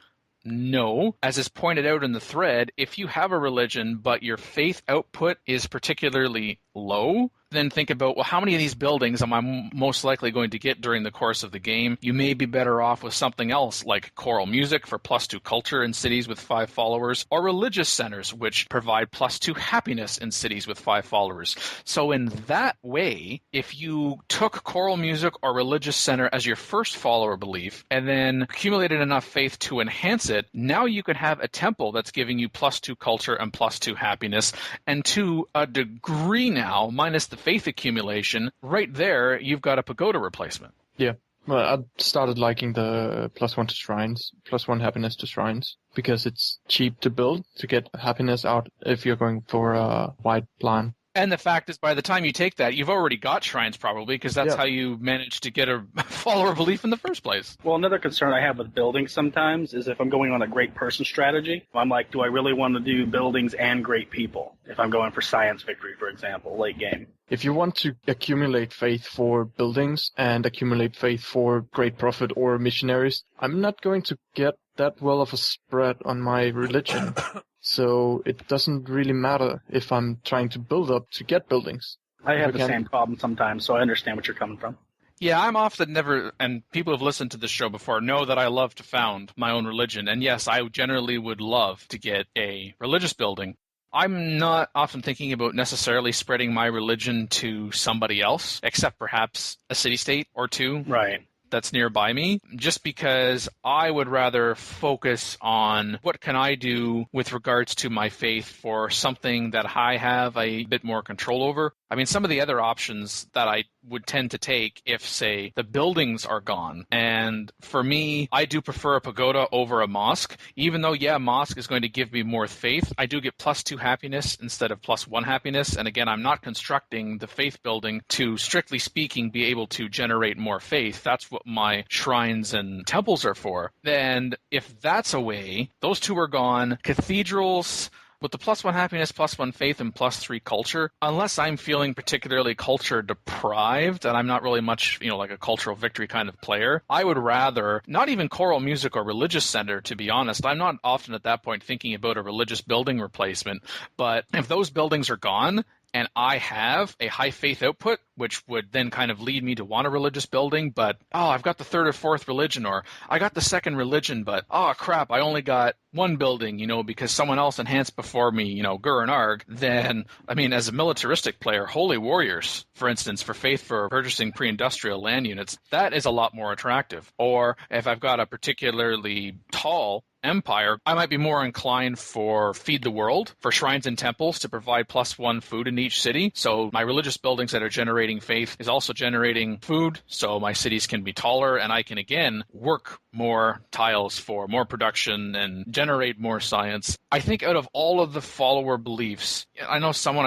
No. As is pointed out in the thread, if you have a religion but your faith output is particularly low, then think about, well, how many of these buildings am I most likely going to get during the course of the game? You may be better off with something else like choral music for +2 culture in cities with 5 followers, or religious centers which provide +2 happiness in cities with 5 followers. So in that way, if you took choral music or religious center as your first follower belief and then accumulated enough faith to enhance it, now you could have a temple that's giving you +2 culture and +2 happiness, and to a degree now, minus the faith accumulation, right there, you've got a pagoda replacement. Yeah. Well, I started liking the +1 to shrines, +1 happiness to shrines, because it's cheap to build to get happiness out if you're going for a wide plan. And the fact is, by the time you take that, you've already got shrines probably, because that's how you managed to get a follower belief in the first place. Well, another concern I have with buildings sometimes is if I'm going on a great person strategy, I'm like, do I really want to do buildings and great people? If I'm going for science victory, for example, late game. If you want to accumulate faith for buildings and accumulate faith for great prophet or missionaries, I'm not going to get that well of a spread on my religion. So it doesn't really matter if I'm trying to build up to get buildings. I have the same problem sometimes, so I understand what you're coming from. Yeah, I'm often never, and people who've listened to this show before know that I love to found my own religion. And yes, I generally would love to get a religious building. I'm not often thinking about necessarily spreading my religion to somebody else, except perhaps a city-state or two. Right. That's nearby me, just because I would rather focus on what can I do with regards to my faith for something that I have a bit more control over. I mean, some of the other options that I would tend to take if, say, the buildings are gone. And for me, I do prefer a pagoda over a mosque. Even though, yeah, mosque is going to give me more faith, I do get +2 happiness instead of +1 happiness. And again, I'm not constructing the faith building to, strictly speaking, be able to generate more faith. That's what my shrines and temples are for. And if that's away, those two are gone. Cathedrals, with the +1 happiness, +1 faith, and +3 culture, unless I'm feeling particularly culture deprived and I'm not really much, like a cultural victory kind of player, I would rather not even choral music or religious center, to be honest. I'm not often at that point thinking about a religious building replacement, but if those buildings are gone, and I have a high faith output, which would then kind of lead me to want a religious building, but, I've got the third or fourth religion, or I got the second religion, but, crap, I only got one building, because someone else enhanced before me, Gur and Arg, then, as a militaristic player, Holy Warriors, for instance, for faith for purchasing pre-industrial land units, that is a lot more attractive. Or if I've got a particularly tall empire, I might be more inclined for Feed the World, for shrines and temples to provide +1 food in each city. So my religious buildings that are generating faith is also generating food, so my cities can be taller, and I can again work more tiles for more production and generate more science. I think out of all of the follower beliefs, I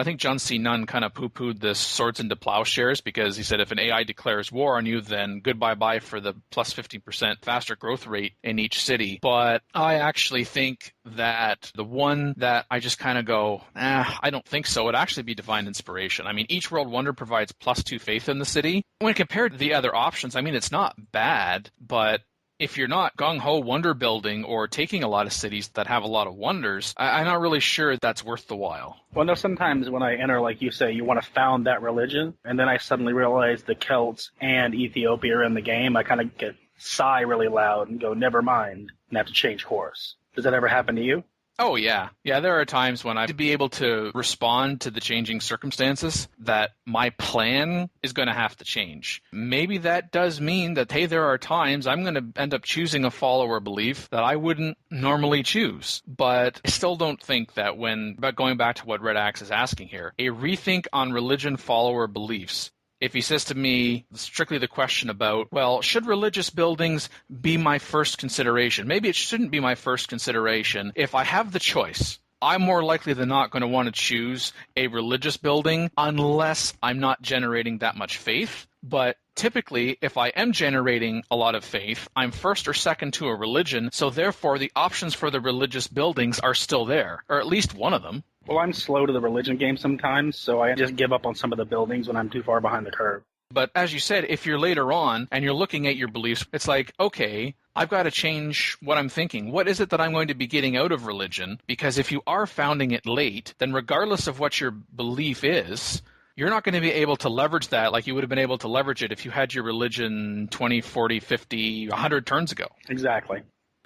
think John C. Nunn kind of poo-pooed this swords into plowshares, because he said if an AI declares war on you, then goodbye-bye for the +50% faster growth rate in each city. But I actually think that the one that I just kind of go, I don't think so, would actually be Divine Inspiration. Each World Wonder provides +2 faith in the city. When compared to the other options, it's not bad, but if you're not gung-ho wonder building or taking a lot of cities that have a lot of wonders, I'm not really sure that's worth the while. Well, no, sometimes when I enter, like you say, you want to found that religion, and then I suddenly realize the Celts and Ethiopia are in the game, I kind of sigh really loud and go, never mind, and have to change course. Does that ever happen to you? Oh, yeah. Yeah, there are times when I have to be able to respond to the changing circumstances that my plan is going to have to change. Maybe that does mean that, hey, there are times I'm going to end up choosing a follower belief that I wouldn't normally choose. But I still don't think that but going back to what Red Axe is asking here, a rethink on religion follower beliefs. If he says to me strictly the question about, well, should religious buildings be my first consideration? Maybe it shouldn't be my first consideration. If I have the choice, I'm more likely than not going to want to choose a religious building unless I'm not generating that much faith. But typically, if I am generating a lot of faith, I'm first or second to a religion, so therefore the options for the religious buildings are still there, or at least one of them. Well, I'm slow to the religion game sometimes, so I just give up on some of the buildings when I'm too far behind the curve. But as you said, if you're later on and you're looking at your beliefs, it's like, okay, I've got to change what I'm thinking. What is it that I'm going to be getting out of religion? Because if you are founding it late, then regardless of what your belief is, you're not going to be able to leverage that like you would have been able to leverage it if you had your religion 20, 40, 50, 100 turns ago. Exactly.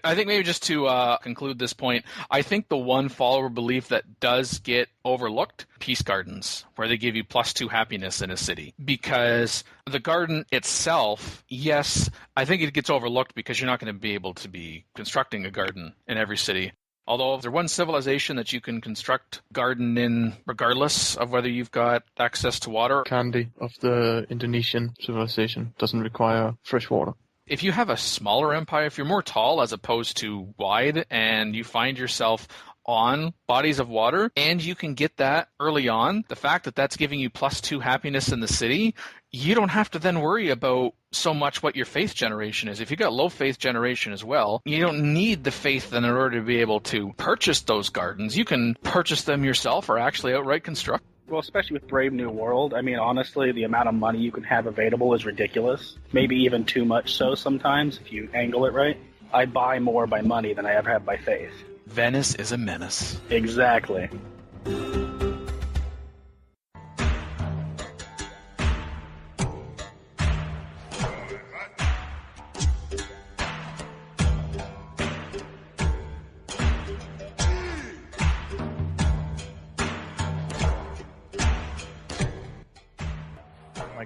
I think maybe just to conclude this point, I think the one follower belief that does get overlooked, peace gardens, where they give you +2 happiness in a city. Because the garden itself, yes, I think it gets overlooked because you're not going to be able to be constructing a garden in every city. Although if there's one civilization that you can construct garden in regardless of whether you've got access to water. Kandy of the Indonesian civilization doesn't require fresh water. If you have a smaller empire, if you're more tall as opposed to wide, and you find yourself on bodies of water, and you can get that early on, the fact that that's giving you +2 happiness in the city, you don't have to then worry about so much what your faith generation is. If you've got low faith generation as well, you don't need the faith then in order to be able to purchase those gardens. You can purchase them yourself or actually outright construct. Well, especially with Brave New World, honestly, the amount of money you can have available is ridiculous. Maybe even too much so sometimes, if you angle it right. I buy more by money than I ever have by faith. Venice is a menace. Exactly.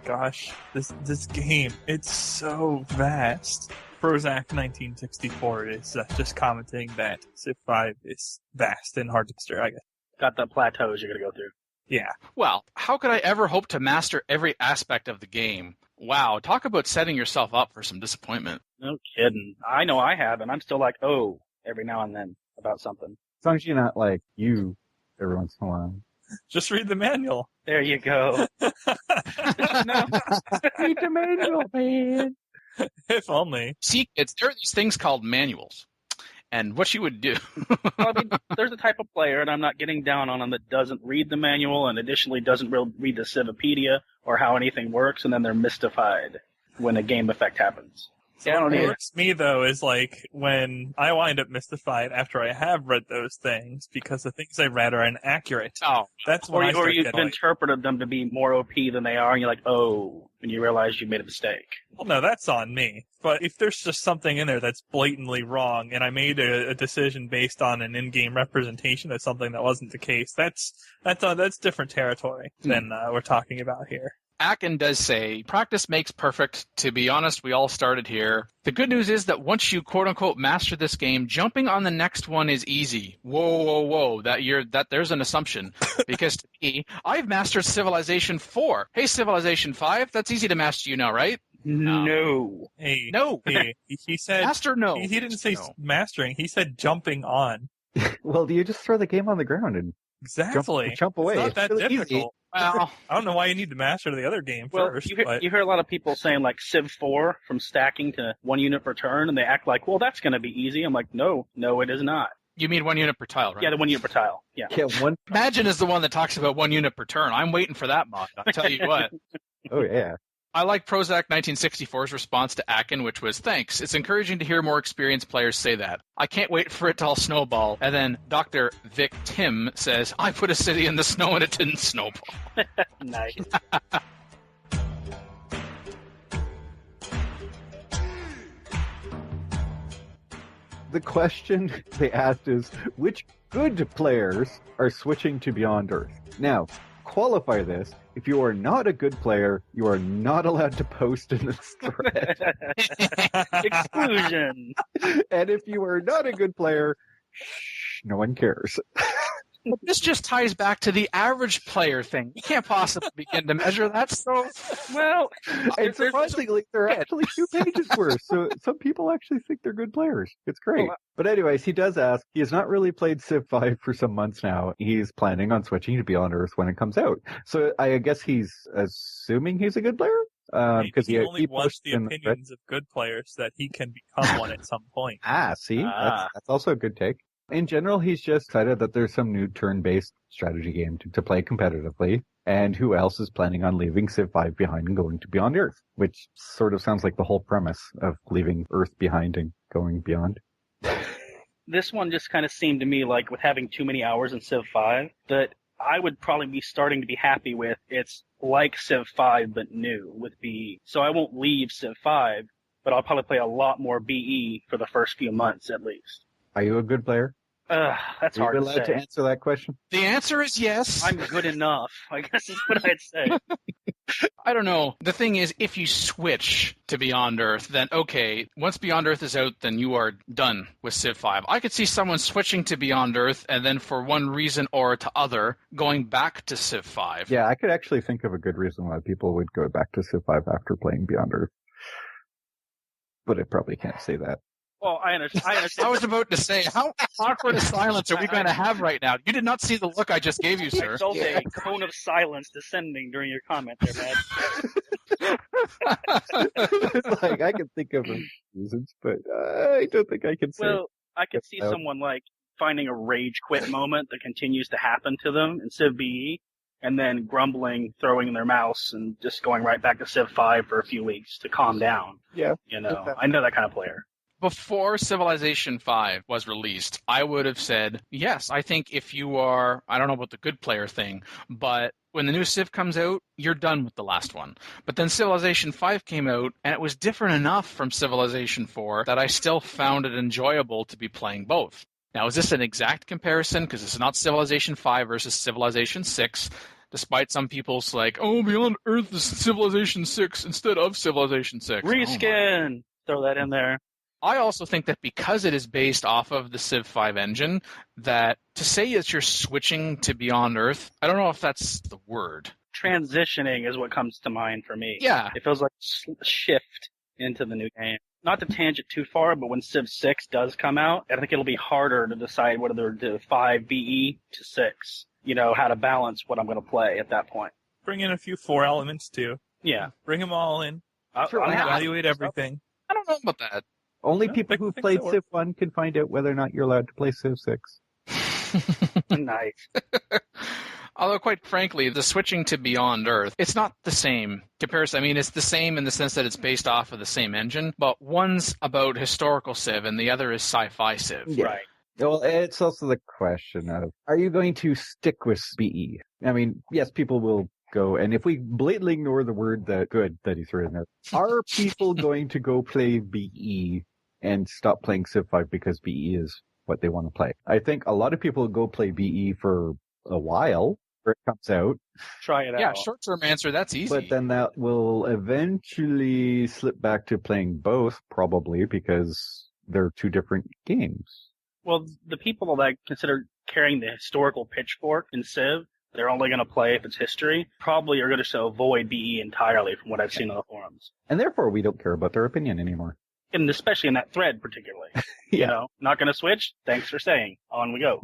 Gosh, this game, it's so vast. Prozac 1964 is just commenting that Civ 5 is vast and hard to master, I guess. Got the plateaus you're going to go through. Yeah. Well, how could I ever hope to master every aspect of the game? Wow, talk about setting yourself up for some disappointment. No kidding. I know I have, and I'm still like, every now and then about something. As long as you're not like you every once in a while. Just read the manual. There you go. Read the manual, man. If only. See, there are these things called manuals. And what you would do. Well, there's a type of player, and I'm not getting down on them, that doesn't read the manual and additionally doesn't read the Civipedia or how anything works, and then they're mystified when a game effect happens. So Yeah, I don't what either. hurts me though is like when I wind up mystified after I have read those things because the things I read are inaccurate. Oh, That's when I Or start you've getting like, interpreted them to be more OP than they are, and you're like, oh, and you realize you made a mistake. well, no, that's on me. But if there's just something in there that's blatantly wrong, and I made a decision based on an in-game representation of something that wasn't the case, that's different territory than we're talking about here. Akin does say, practice makes perfect. To be honest, we all started here. The good news is that once you quote-unquote master this game, jumping on the next one is easy. Whoa. There's an assumption. Because to me, I've mastered Civilization 4. Hey, Civilization 5, that's easy to master you know, right? No. Hey, No. Hey, he said... Master, no. He didn't say No. mastering, he said jumping on. Well, you just throw the game on the ground and Exactly. jump away. It's not It's that really difficult. easy. Well, I don't know why you need to master the other game first. you but hear a lot of people saying like Civ 4 from stacking to 1 unit per turn, and they act like, well, that's going to be easy. I'm like, no, it is not. you mean 1 unit per tile, right? Yeah, the 1 unit per tile. Yeah. Yeah, one. Imagine is the one that talks about 1 unit per turn. I'm waiting for that mod. I'll tell you what. Oh yeah. I like Prozac 1964's response to Akin, which was, thanks. It's encouraging to hear more experienced players say that. I can't wait for it to all snowball. And then Dr. Vic Tim says, I put a city in the snow and it didn't snowball. Nice. The question they asked is, which good players are switching to Beyond Earth? Now, qualify this. If you are not a good player, you are not allowed to post in this thread. Exclusion. And if you are not a good player, no one cares. But this just ties back to the average player thing. You can't possibly begin to measure that. So, well, and surprisingly, there are actually 2 pages worth. So some people actually think they're good players. It's great. But anyways, he does ask. He has not really played Civ 5 for some months now. He's planning on switching to Beyond Earth when it comes out. So I guess he's assuming he's a good player. Because he only wants the opinions of good players so that he can become one at some point. See, that's also a good take. In general, he's just excited that there's some new turn-based strategy game to play competitively, and who else is planning on leaving Civ 5 behind and going to Beyond Earth, which sort of sounds like the whole premise of leaving Earth behind and going beyond. This one just kind of seemed to me like with having too many hours in Civ 5 that I would probably be starting to be happy with. It's like Civ 5 but new with BE. So I won't leave Civ 5, but I'll probably play a lot more BE for the first few months at least. Are you a good player? That's hard to to say. Are you allowed say. to answer that question? the answer is yes. I'm good enough, I guess is what I'd say. I don't know. The thing is, if you switch to Beyond Earth, then okay, once Beyond Earth is out, then you are done with Civ 5. I could see someone switching to Beyond Earth and then for one reason or to other, going back to Civ 5. Yeah, I could actually think of a good reason why people would go back to Civ 5 after playing Beyond Earth. But I probably can't say that. Well, I understand. I was about to say, how awkward a silence are we going to have right now? You did not see the look I just gave you, sir. I felt a cone of silence descending during your comment there, Matt. It's like, I can think of reasons, but I don't think I can say. Well, I could see someone like finding a rage quit moment that continues to happen to them in Civ BE, and then grumbling, throwing in their mouse, and just going right back to Civ 5 for a few weeks to calm down. Yeah. You know, I know that kind of player. Before Civilization 5 was released, I would have said, yes, I think if you are, I don't know about the good player thing, but when the new Civ comes out, you're done with the last one. But then Civilization 5 came out, and it was different enough from Civilization 4 that I still found it enjoyable to be playing both. Now, is this an exact comparison? Because it's not Civilization 5 versus Civilization 6, despite some people's like, oh, Beyond Earth is Civilization 6 instead of Civilization 6. Reskin! Throw that in there. I also think that because it is based off of the Civ 5 engine, that to say that you're switching to Beyond Earth, I don't know if that's the word. Transitioning is what comes to mind for me. Yeah. It feels like a shift into the new game. Not to tangent too far, but when Civ 6 does come out, I think it'll be harder to decide whether to 5 BE to 6. You know, how to balance what I'm going to play at that point. Bring in a few 4 elements too. Yeah. Bring them all in. I'll Evaluate everything. I don't know about that. Only people who've played Civ 1 can find out whether or not you're allowed to play Civ 6. Nice. Although, quite frankly, the switching to Beyond Earth, it's not the same comparison. I mean, it's the same in the sense that it's based off of the same engine, but one's about historical Civ and the other is sci-fi Civ. Yeah. Right. Well, it's also the question of, are you going to stick with BE? I mean, yes, people will go, and if we blatantly ignore the word that he threw in there, are people going to go play BE and stop playing Civ 5 because BE is what they want to play? I think a lot of people go play BE for a while, where it comes out. Try it out. Yeah, short-term answer, that's easy. But then that will eventually slip back to playing both, probably, because they're two different games. Well, the people that consider carrying the historical pitchfork in Civ, they're only going to play if it's history, probably are going to avoid BE entirely from what I've seen on the forums. And therefore, we don't care about their opinion anymore. And especially in that thread, particularly. You know, not going to switch? Thanks for saying. On we go.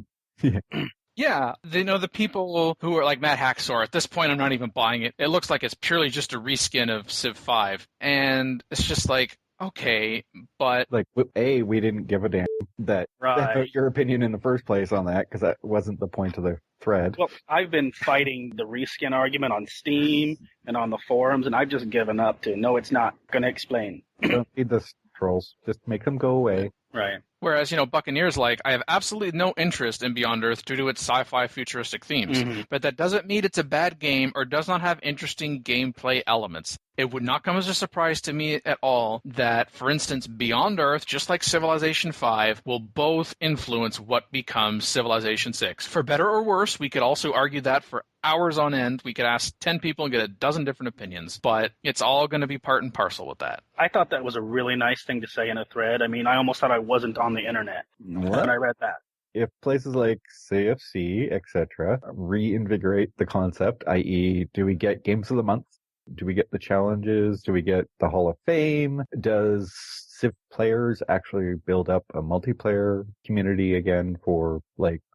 Yeah, the people who are like Matt Hacksaw, at this point I'm not even buying it. It looks like it's purely just a reskin of Civ 5. And it's just like, okay, but... Like, A, we didn't give a damn about your opinion in the first place on that, because that wasn't the point of the thread. Well, I've been fighting the reskin argument on Steam and on the forums, and I've just given up to, no, it's not going to explain. Don't need the trolls. Just make them go away. Right. Whereas, Buccaneers I have absolutely no interest in Beyond Earth due to its sci-fi futuristic themes. Mm-hmm. But that doesn't mean it's a bad game or does not have interesting gameplay elements. It would not come as a surprise to me at all that, for instance, Beyond Earth, just like Civilization 5, will both influence what becomes Civilization 6. For better or worse, we could also argue that for hours on end. We could ask 10 people and get a dozen different opinions, but it's all going to be part and parcel with that. I thought that was a really nice thing to say in a thread. I mean, I almost thought I wasn't on the internet when I read that. If places like CFC, etc., reinvigorate the concept, i.e., do we get Games of the Month? Do we get the challenges? Do we get the Hall of Fame? Does Civ players actually build up a multiplayer community again for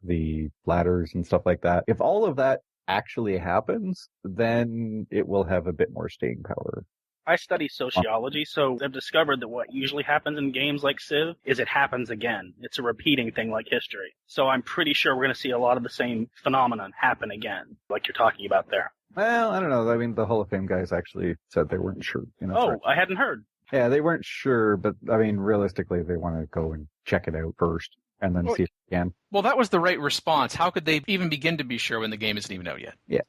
the ladders and stuff like that? If all of that actually happens, then it will have a bit more staying power. I study sociology, so I've discovered that what usually happens in games like Civ is it happens again. It's a repeating thing like history. So I'm pretty sure we're going to see a lot of the same phenomenon happen again, like you're talking about there. Well, I don't know. I mean, the Hall of Fame guys actually said they weren't sure. I hadn't heard. Yeah, they weren't sure, but I mean, realistically, they want to go and check it out first and then see if they can. Well, that was the right response. How could they even begin to be sure when the game isn't even out yet? Yeah.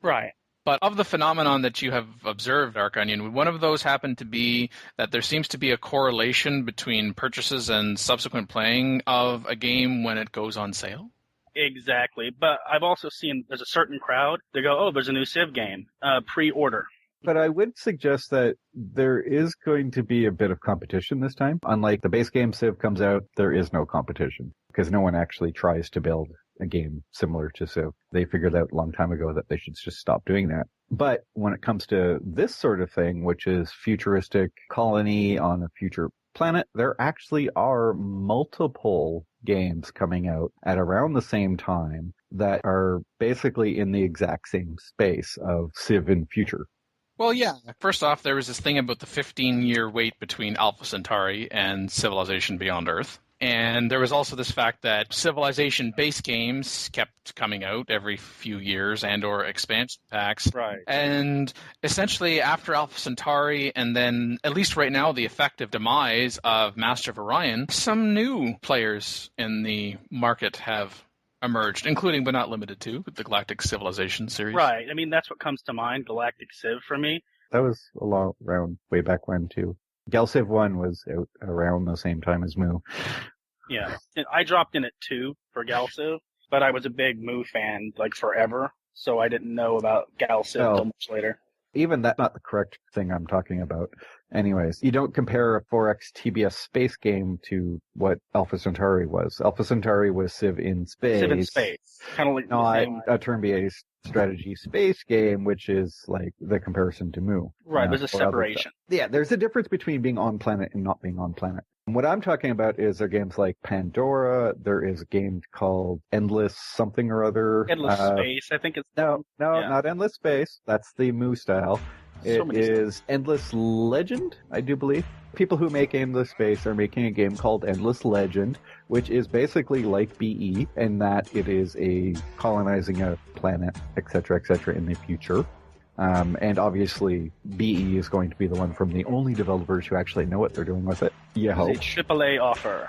Right. But of the phenomenon that you have observed, Dark Onion, one of those happened to be that there seems to be a correlation between purchases and subsequent playing of a game when it goes on sale? Exactly. But I've also seen there's a certain crowd, they go, oh, there's a new Civ game, pre-order. But I would suggest that there is going to be a bit of competition this time. Unlike the base game Civ comes out, there is no competition because no one actually tries to build a game similar to Civ. They figured out a long time ago that they should just stop doing that. But when it comes to this sort of thing, which is futuristic colony on a future planet, there actually are multiple games coming out at around the same time that are basically in the exact same space of Civ in future. Well, yeah. First off, there was this thing about the 15-year wait between Alpha Centauri and Civilization Beyond Earth. And there was also this fact that Civilization base games kept coming out every few years and or expansion packs. Right. And essentially after Alpha Centauri and then, at least right now, the effective demise of Master of Orion, some new players in the market have emerged, including but not limited to the Galactic Civilization series. Right. I mean, that's what comes to mind, Galactic Civ for me. That was a long round way back when, too. Gal Civ 1 was out around the same time as Moo. Yeah. And I dropped in at 2 for Gal Civ, but I was a big Moo fan, forever, so I didn't know about Gal Civ until much later. Even that's not the correct thing I'm talking about. Anyways, you don't compare a 4X TBS space game to what Alpha Centauri was. Alpha Centauri was Civ in space. Civ in space. Kind of like a turn-based strategy space game, which is like the comparison to Moo. Right, there's a separation. Yeah, there's a difference between being on planet and not being on planet. And what I'm talking about is there are games like Pandora. There is a game called Endless something or other. Endless Space, I think it's... No, not Endless Space. That's the Moo style. It is Endless Legend, I do believe. People who make Endless Space are making a game called Endless Legend, which is basically like BE, in that it is a colonizing a planet, etc., in the future. And obviously, BE is going to be the one from the only developers who actually know what they're doing with it. You hope. It's a AAA offer.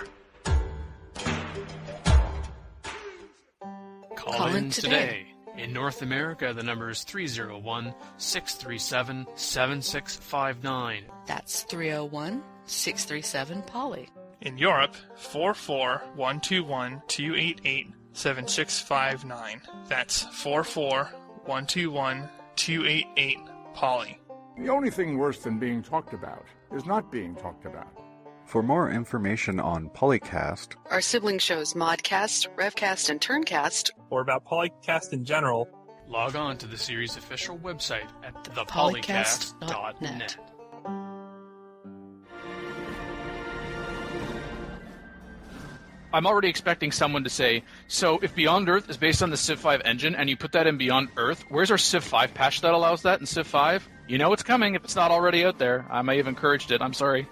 Call in today. In North America, the number is 301-637-7659. That's 301-637-POLY. In Europe, 44121-288-7659. That's 44121-288-POLY. The only thing worse than being talked about is not being talked about. For more information on PolyCast, our sibling shows Modcast, Revcast, and Turncast, or about PolyCast in general, log on to the series' official website at thepolycast.net. I'm already expecting someone to say, so if Beyond Earth is based on the Civ 5 engine and you put that in Beyond Earth, where's our Civ 5 patch that allows that in Civ 5? You know it's coming if it's not already out there. I may have encouraged it. I'm sorry.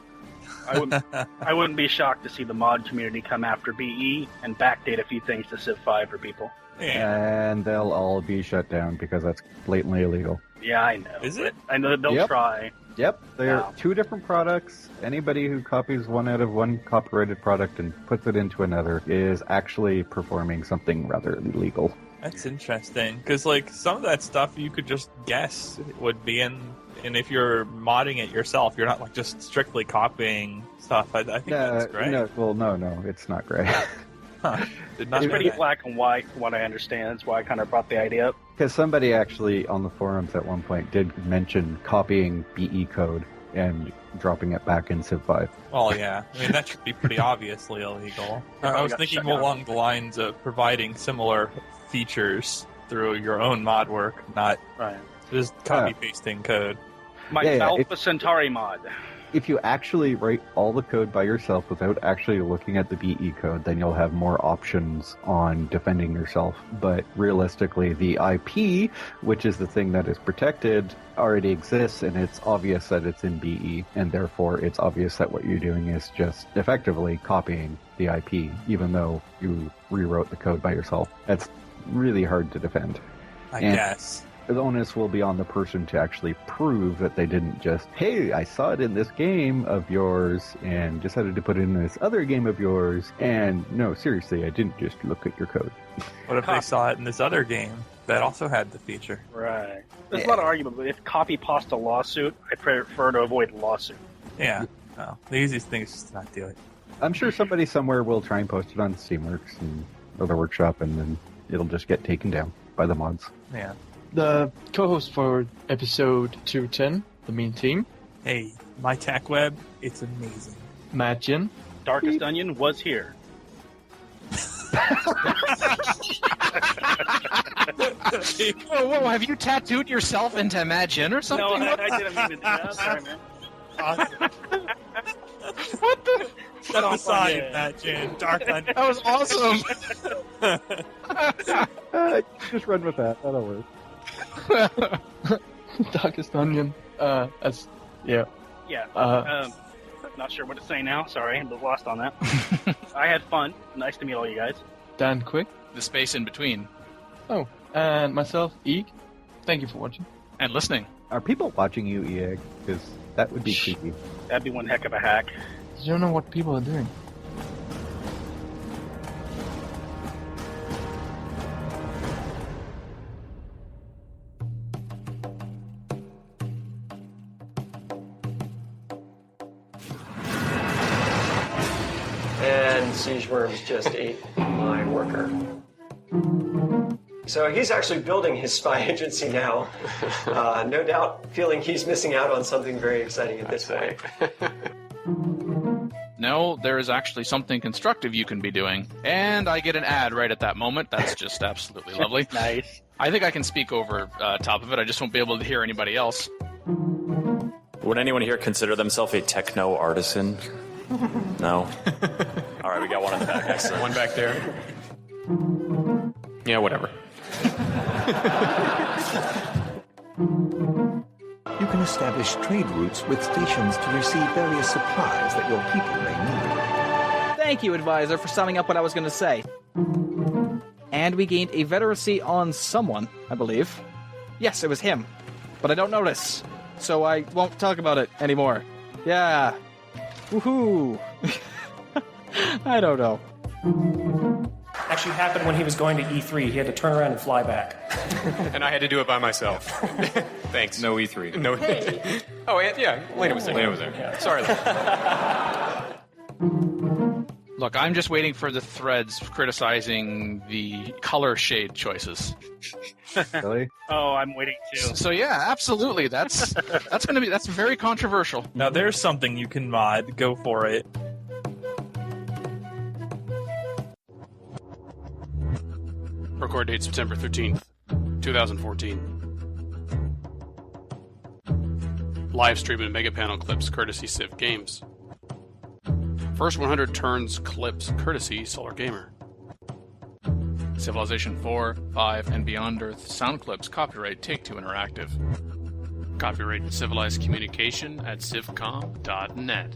I wouldn't be shocked to see the mod community come after BE and backdate a few things to Civ 5 for people. Yeah. And they'll all be shut down because that's blatantly illegal. Yeah, I know. Is it? I know they'll try. Yep, they're two different products. Anybody who copies one out of one copyrighted product and puts it into another is actually performing something rather illegal. That's interesting, because like some of that stuff you could just guess would be in, and if you're modding it yourself, you're not like just strictly copying stuff. I think that's great. No, it's not great. Huh. It's pretty black and white, from what I understand. That's why I kind of brought the idea up. Because somebody actually on the forums at one point did mention copying BE code and dropping it back in Civ 5. Well, yeah. I mean, that should be pretty obviously illegal. I was thinking more along the lines of providing similar features through your own mod work, not just copy-pasting code. Alpha Centauri mod. If you actually write all the code by yourself without actually looking at the BE code, then you'll have more options on defending yourself. But realistically, the IP, which is the thing that is protected, already exists, and it's obvious that it's in BE, and therefore it's obvious that what you're doing is just effectively copying the IP, even though you rewrote the code by yourself. That's really hard to defend. I guess. The onus will be on the person to actually prove that they didn't just, hey, I saw it in this game of yours and decided to put it in this other game of yours. And no, seriously, I didn't just look at your code. What if they saw it in this other game that also had the feature? Right. There's a lot of argument, but if copy pasta lawsuit, I prefer to avoid lawsuit. Yeah. No, the easiest thing is just to not do it. I'm sure somebody somewhere will try and post it on Steamworks or the workshop, and then it'll just get taken down by the mods. Yeah. The co-host for episode 210, the Mean Team. Hey, my tech web, it's amazing. Imagine. Darkest Onion was here. Whoa, have you tattooed yourself into Imagine or something? No, I didn't mean to do that. Sorry, man. What the? Set aside Imagine, Dark Onion. That was awesome. Just run with that. That'll work. Darkest Onion. Yeah. Yeah. Not sure what to say now. Sorry, I'm lost on that. I had fun. Nice to meet all you guys. Dan Quick. The space in between. Oh, and myself, Eeg. Thank you for watching. And listening. Are people watching you, Eeg? Because that would be creepy. That'd be one heck of a hack. You don't know what people are doing. And Siege Worms just ate my worker. So he's actually building his spy agency now. No doubt feeling he's missing out on something very exciting at this point. No, there is actually something constructive you can be doing. And I get an ad right at that moment. That's just absolutely lovely. Nice. I think I can speak over top of it. I just won't be able to hear anybody else. Would anyone here consider themselves a techno artisan? No? All right, we got one in the back. Excellent. One back there. Yeah, whatever. You can establish trade routes with stations to receive various supplies that your people may need. Thank you, Advisor, for summing up what I was going to say. And we gained a veteracy on someone, I believe. Yes, it was him. But I don't notice, so I won't talk about it anymore. Yeah. Woohoo! I don't know. Actually happened when he was going to E3. He had to turn around and fly back. And I had to do it by myself. Thanks. No E3. No. Hey. Oh, yeah. Lena was there. Lena was there. Yeah. Sorry. Look, I'm just waiting for the threads criticizing the color shade choices. Really? Oh, I'm waiting too. So yeah, absolutely. That's very controversial. Now there's something you can mod. Go for it. Record date September 13th, 2014. Live stream and mega panel clips courtesy Civ Games. First 100 turns clips courtesy Solar Gamer. Civilization 4, 5, and Beyond Earth sound clips copyright Take-Two Interactive. Copyright Civilized Communication at civcom.net.